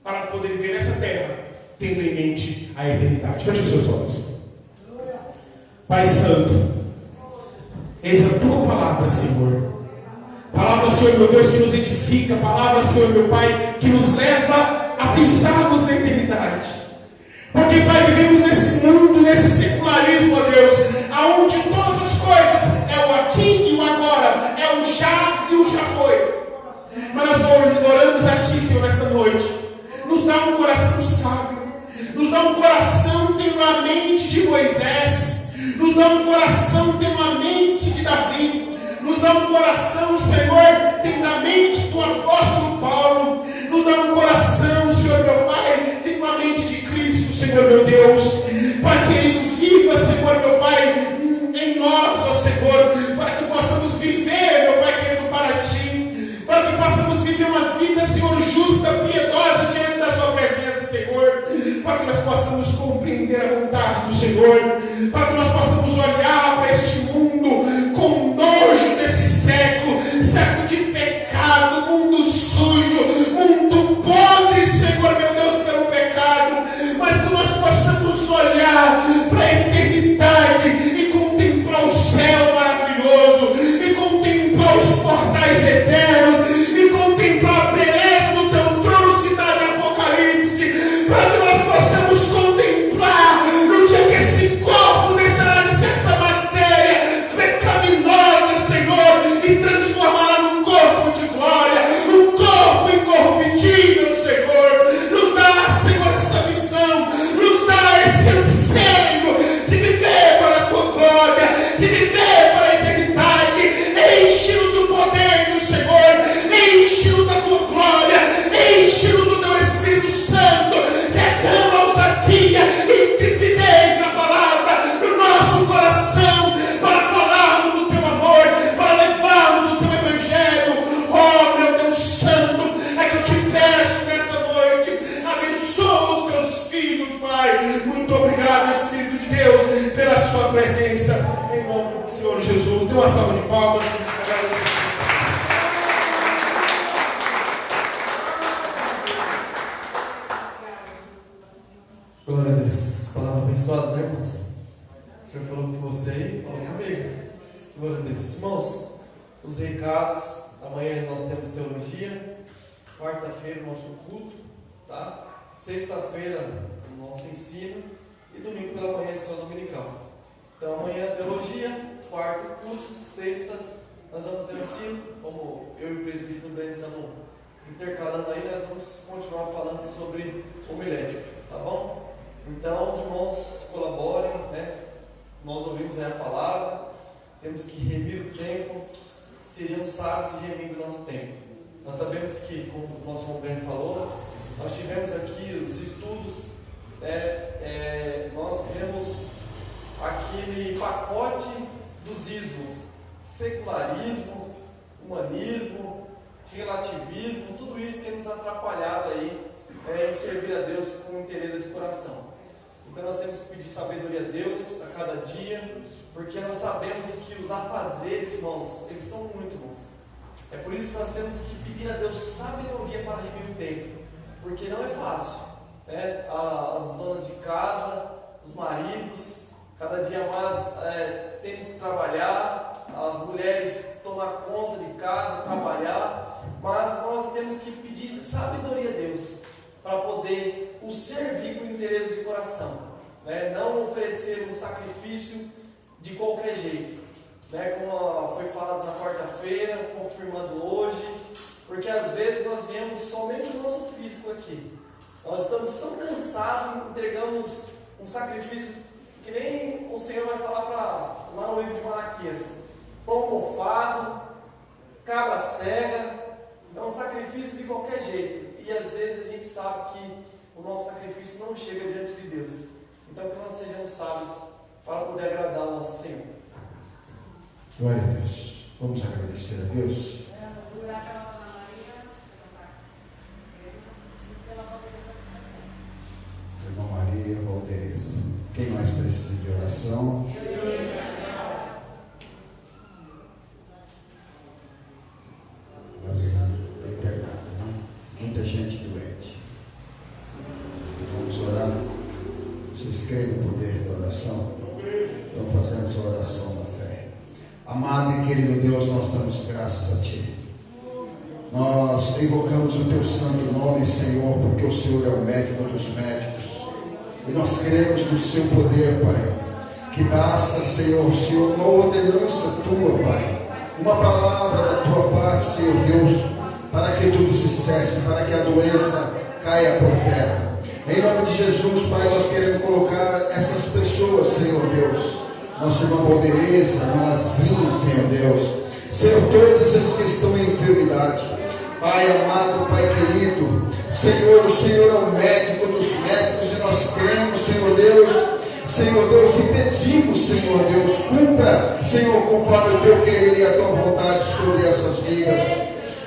para poder viver nessa terra, tendo em mente a eternidade. Feche os seus olhos. Pai Santo, eis a tua palavra, Senhor. Palavra, Senhor, meu Deus, que nos edifica. Palavra, Senhor, meu Pai, que nos leva a pensarmos na eternidade. Porque, Pai, vivemos nesse mundo, nesse secularismo, ó Deus, aonde todas as coisas é o aqui e o agora, é o já e o já foi. Mas nós oramos a Ti, Senhor, nesta noite. Nos dá um coração sábio, nos dá um coração tendo a mente de Moisés, nos dá um coração tendo a mente de Davi, nos dá um coração, Senhor, tendo a mente do apóstolo Paulo, nos dá um coração, Senhor, meu Pai, tendo a mente de Cristo, Senhor, meu Deus, para que Ele viva, Senhor, meu Pai, em nós, ó Senhor, para que possamos viver, meu Pai querido, para Ti, para que possamos viver uma vida, Senhor, justa, piedosa diante da Sua presença, Senhor, para que nós possamos compreender a vontade do Senhor, para que nós possamos olhar para este mundo com nojo desse século, século de pecado, mundo sujo, mundo podre, Senhor, meu Deus, pelo pecado, mas que nós possamos olhar para a eternidade presença, em nome do Senhor Jesus. Dê uma salva de palmas. Glória a Deus. Palavra abençoada, né, irmãos? O Senhor falou com você aí, falou comigo. Glória a Deus. Irmãos, os recados. Amanhã nós temos teologia. Quarta-feira, nosso culto. Tá? Sexta-feira, o nosso ensino. E domingo pela manhã, a escola dominical. Então, amanhã, teologia. Quarto, culto. Sexta, nós vamos ter ensino. Como eu e o presbítero Breno estamos intercalando aí, nós vamos continuar falando sobre homilética. Tá bom? Então, os irmãos colaborem, né? Nós ouvimos aí a palavra, temos que remir o tempo, sejamos sábios e remindo o nosso tempo. Nós sabemos que, como o nosso irmão Breno falou, nós tivemos aqui os estudos, nós vemos aquele pacote dos ismos: secularismo, humanismo, relativismo, tudo isso tem nos atrapalhado aí em servir a Deus com interesse de coração. Então nós temos que pedir sabedoria a Deus a cada dia, porque nós sabemos que os afazeres, irmãos, eles são muito bons. É por isso que nós temos que pedir a Deus sabedoria para remir o tempo, porque não é fácil, né? As donas de casa, os maridos, cada dia mais temos que trabalhar, as mulheres tomar conta de casa, trabalhar, mas nós temos que pedir sabedoria a Deus para poder o servir com interesse de coração, né? Não oferecer um sacrifício de qualquer jeito, né? Como foi falado na quarta-feira, confirmando hoje, porque às vezes nós viemos somente o nosso físico aqui, nós estamos tão cansados, entregamos um sacrifício que nem o Senhor vai falar lá no livro de Malaquias: pão mofado, cabra cega, é um sacrifício de qualquer jeito. E às vezes a gente sabe que o nosso sacrifício não chega diante de Deus. Então que nós sejamos sábios para poder agradar o nosso Senhor. Glória a Deus. Vamos agradecer a Deus. Irmã Maria Valdereza. Quem mais precisa de oração? Está internada, né? Muita gente doente. Vamos orar. Vocês creem no poder da oração? Então fazemos a oração da fé. Amado e querido Deus, nós damos graças a Ti. Nós invocamos o Teu santo nome, Senhor, porque o Senhor é o médico dos médicos. E nós cremos no Seu poder, Pai. Que basta, Senhor, uma ordenança Tua, Pai. Uma palavra da Tua parte, Senhor Deus, para que tudo se cesse, para que a doença caia por terra. Em nome de Jesus, Pai, nós queremos colocar essas pessoas, Senhor Deus, nossa irmã Valdereza, irmã Lazinha, Senhor Deus, Senhor, todos esses que estão em enfermidade, Pai amado, Pai querido, Senhor, o Senhor é o médico dos médicos, e nós cremos, Senhor Deus, e pedimos, Senhor Deus, cumpra, Senhor, conforme o Teu querer e a Tua vontade sobre essas vidas.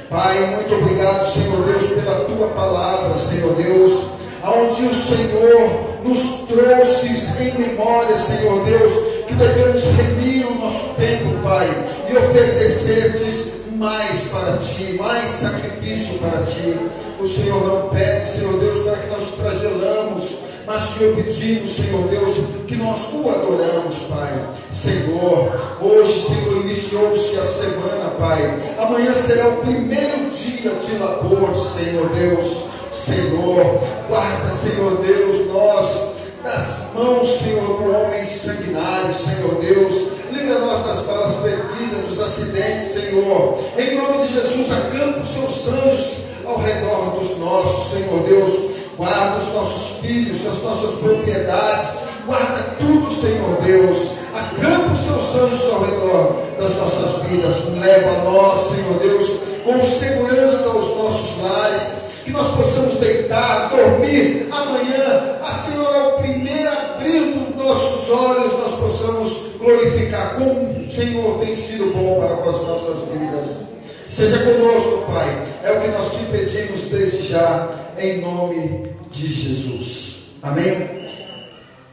Pai, muito obrigado, Senhor Deus, pela Tua palavra, Senhor Deus, aonde o Senhor nos trouxe em memória, Senhor Deus, que devemos remir o nosso tempo, Pai, e oferecer-te mais para Ti, mais sacrifício para Ti. O Senhor não pede, Senhor Deus, para que nós flagelamos, mas Senhor, pedimos, Senhor Deus, que nós o adoramos, Pai. Senhor, hoje, Senhor, iniciou-se a semana, Pai. Amanhã será o primeiro dia de labor, Senhor Deus. Senhor, guarda, Senhor Deus, nós das mãos, Senhor, do homem sanguinário, Senhor Deus. Livra-nós das balas perdidas, dos acidentes, Senhor. Em nome de Jesus, acampa os Seus anjos ao redor dos nossos, Senhor Deus. Guarda os nossos filhos, as nossas propriedades. Guarda tudo, Senhor Deus. Acampa os Seus anjos ao redor das nossas vidas. Leva a nós, Senhor Deus, com segurança aos nossos lares. Que nós possamos deitar, dormir. Amanhã, a Senhora, ao primeiro abrir dos nossos olhos, nós possamos glorificar como o Senhor tem sido bom para com as nossas vidas. Seja conosco, Pai. É o que nós te pedimos desde já, em nome de Jesus. Amém?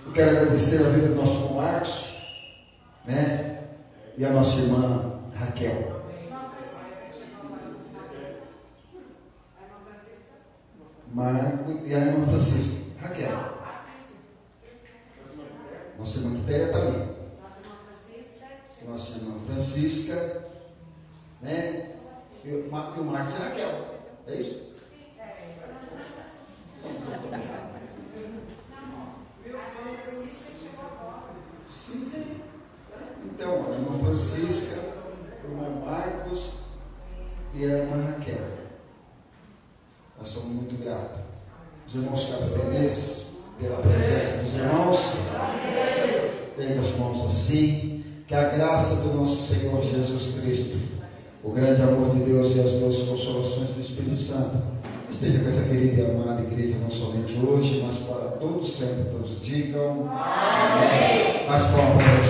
Eu quero agradecer a vida do nosso irmão Marcos, e a nossa irmã Raquel. Marco e a irmã Francisca. Raquel. Nossa irmã Quitéria está ali. Nossa irmã Francisca, né? E o Marcos e a Raquel. É isso? Não, estou errado. Sim. Então, a irmã Francisca, o irmão Marcos e a irmã Raquel. Nós somos muito gratos. Os irmãos ficaram felizes pela presença dos irmãos. Pega as mãos assim. Que a graça do nosso Senhor Jesus Cristo, o grande amor de Deus e as doces consolações do Espírito Santo esteja com essa querida e amada igreja, não somente hoje, mas para todos sempre. Todos digam amém. Mais palmas.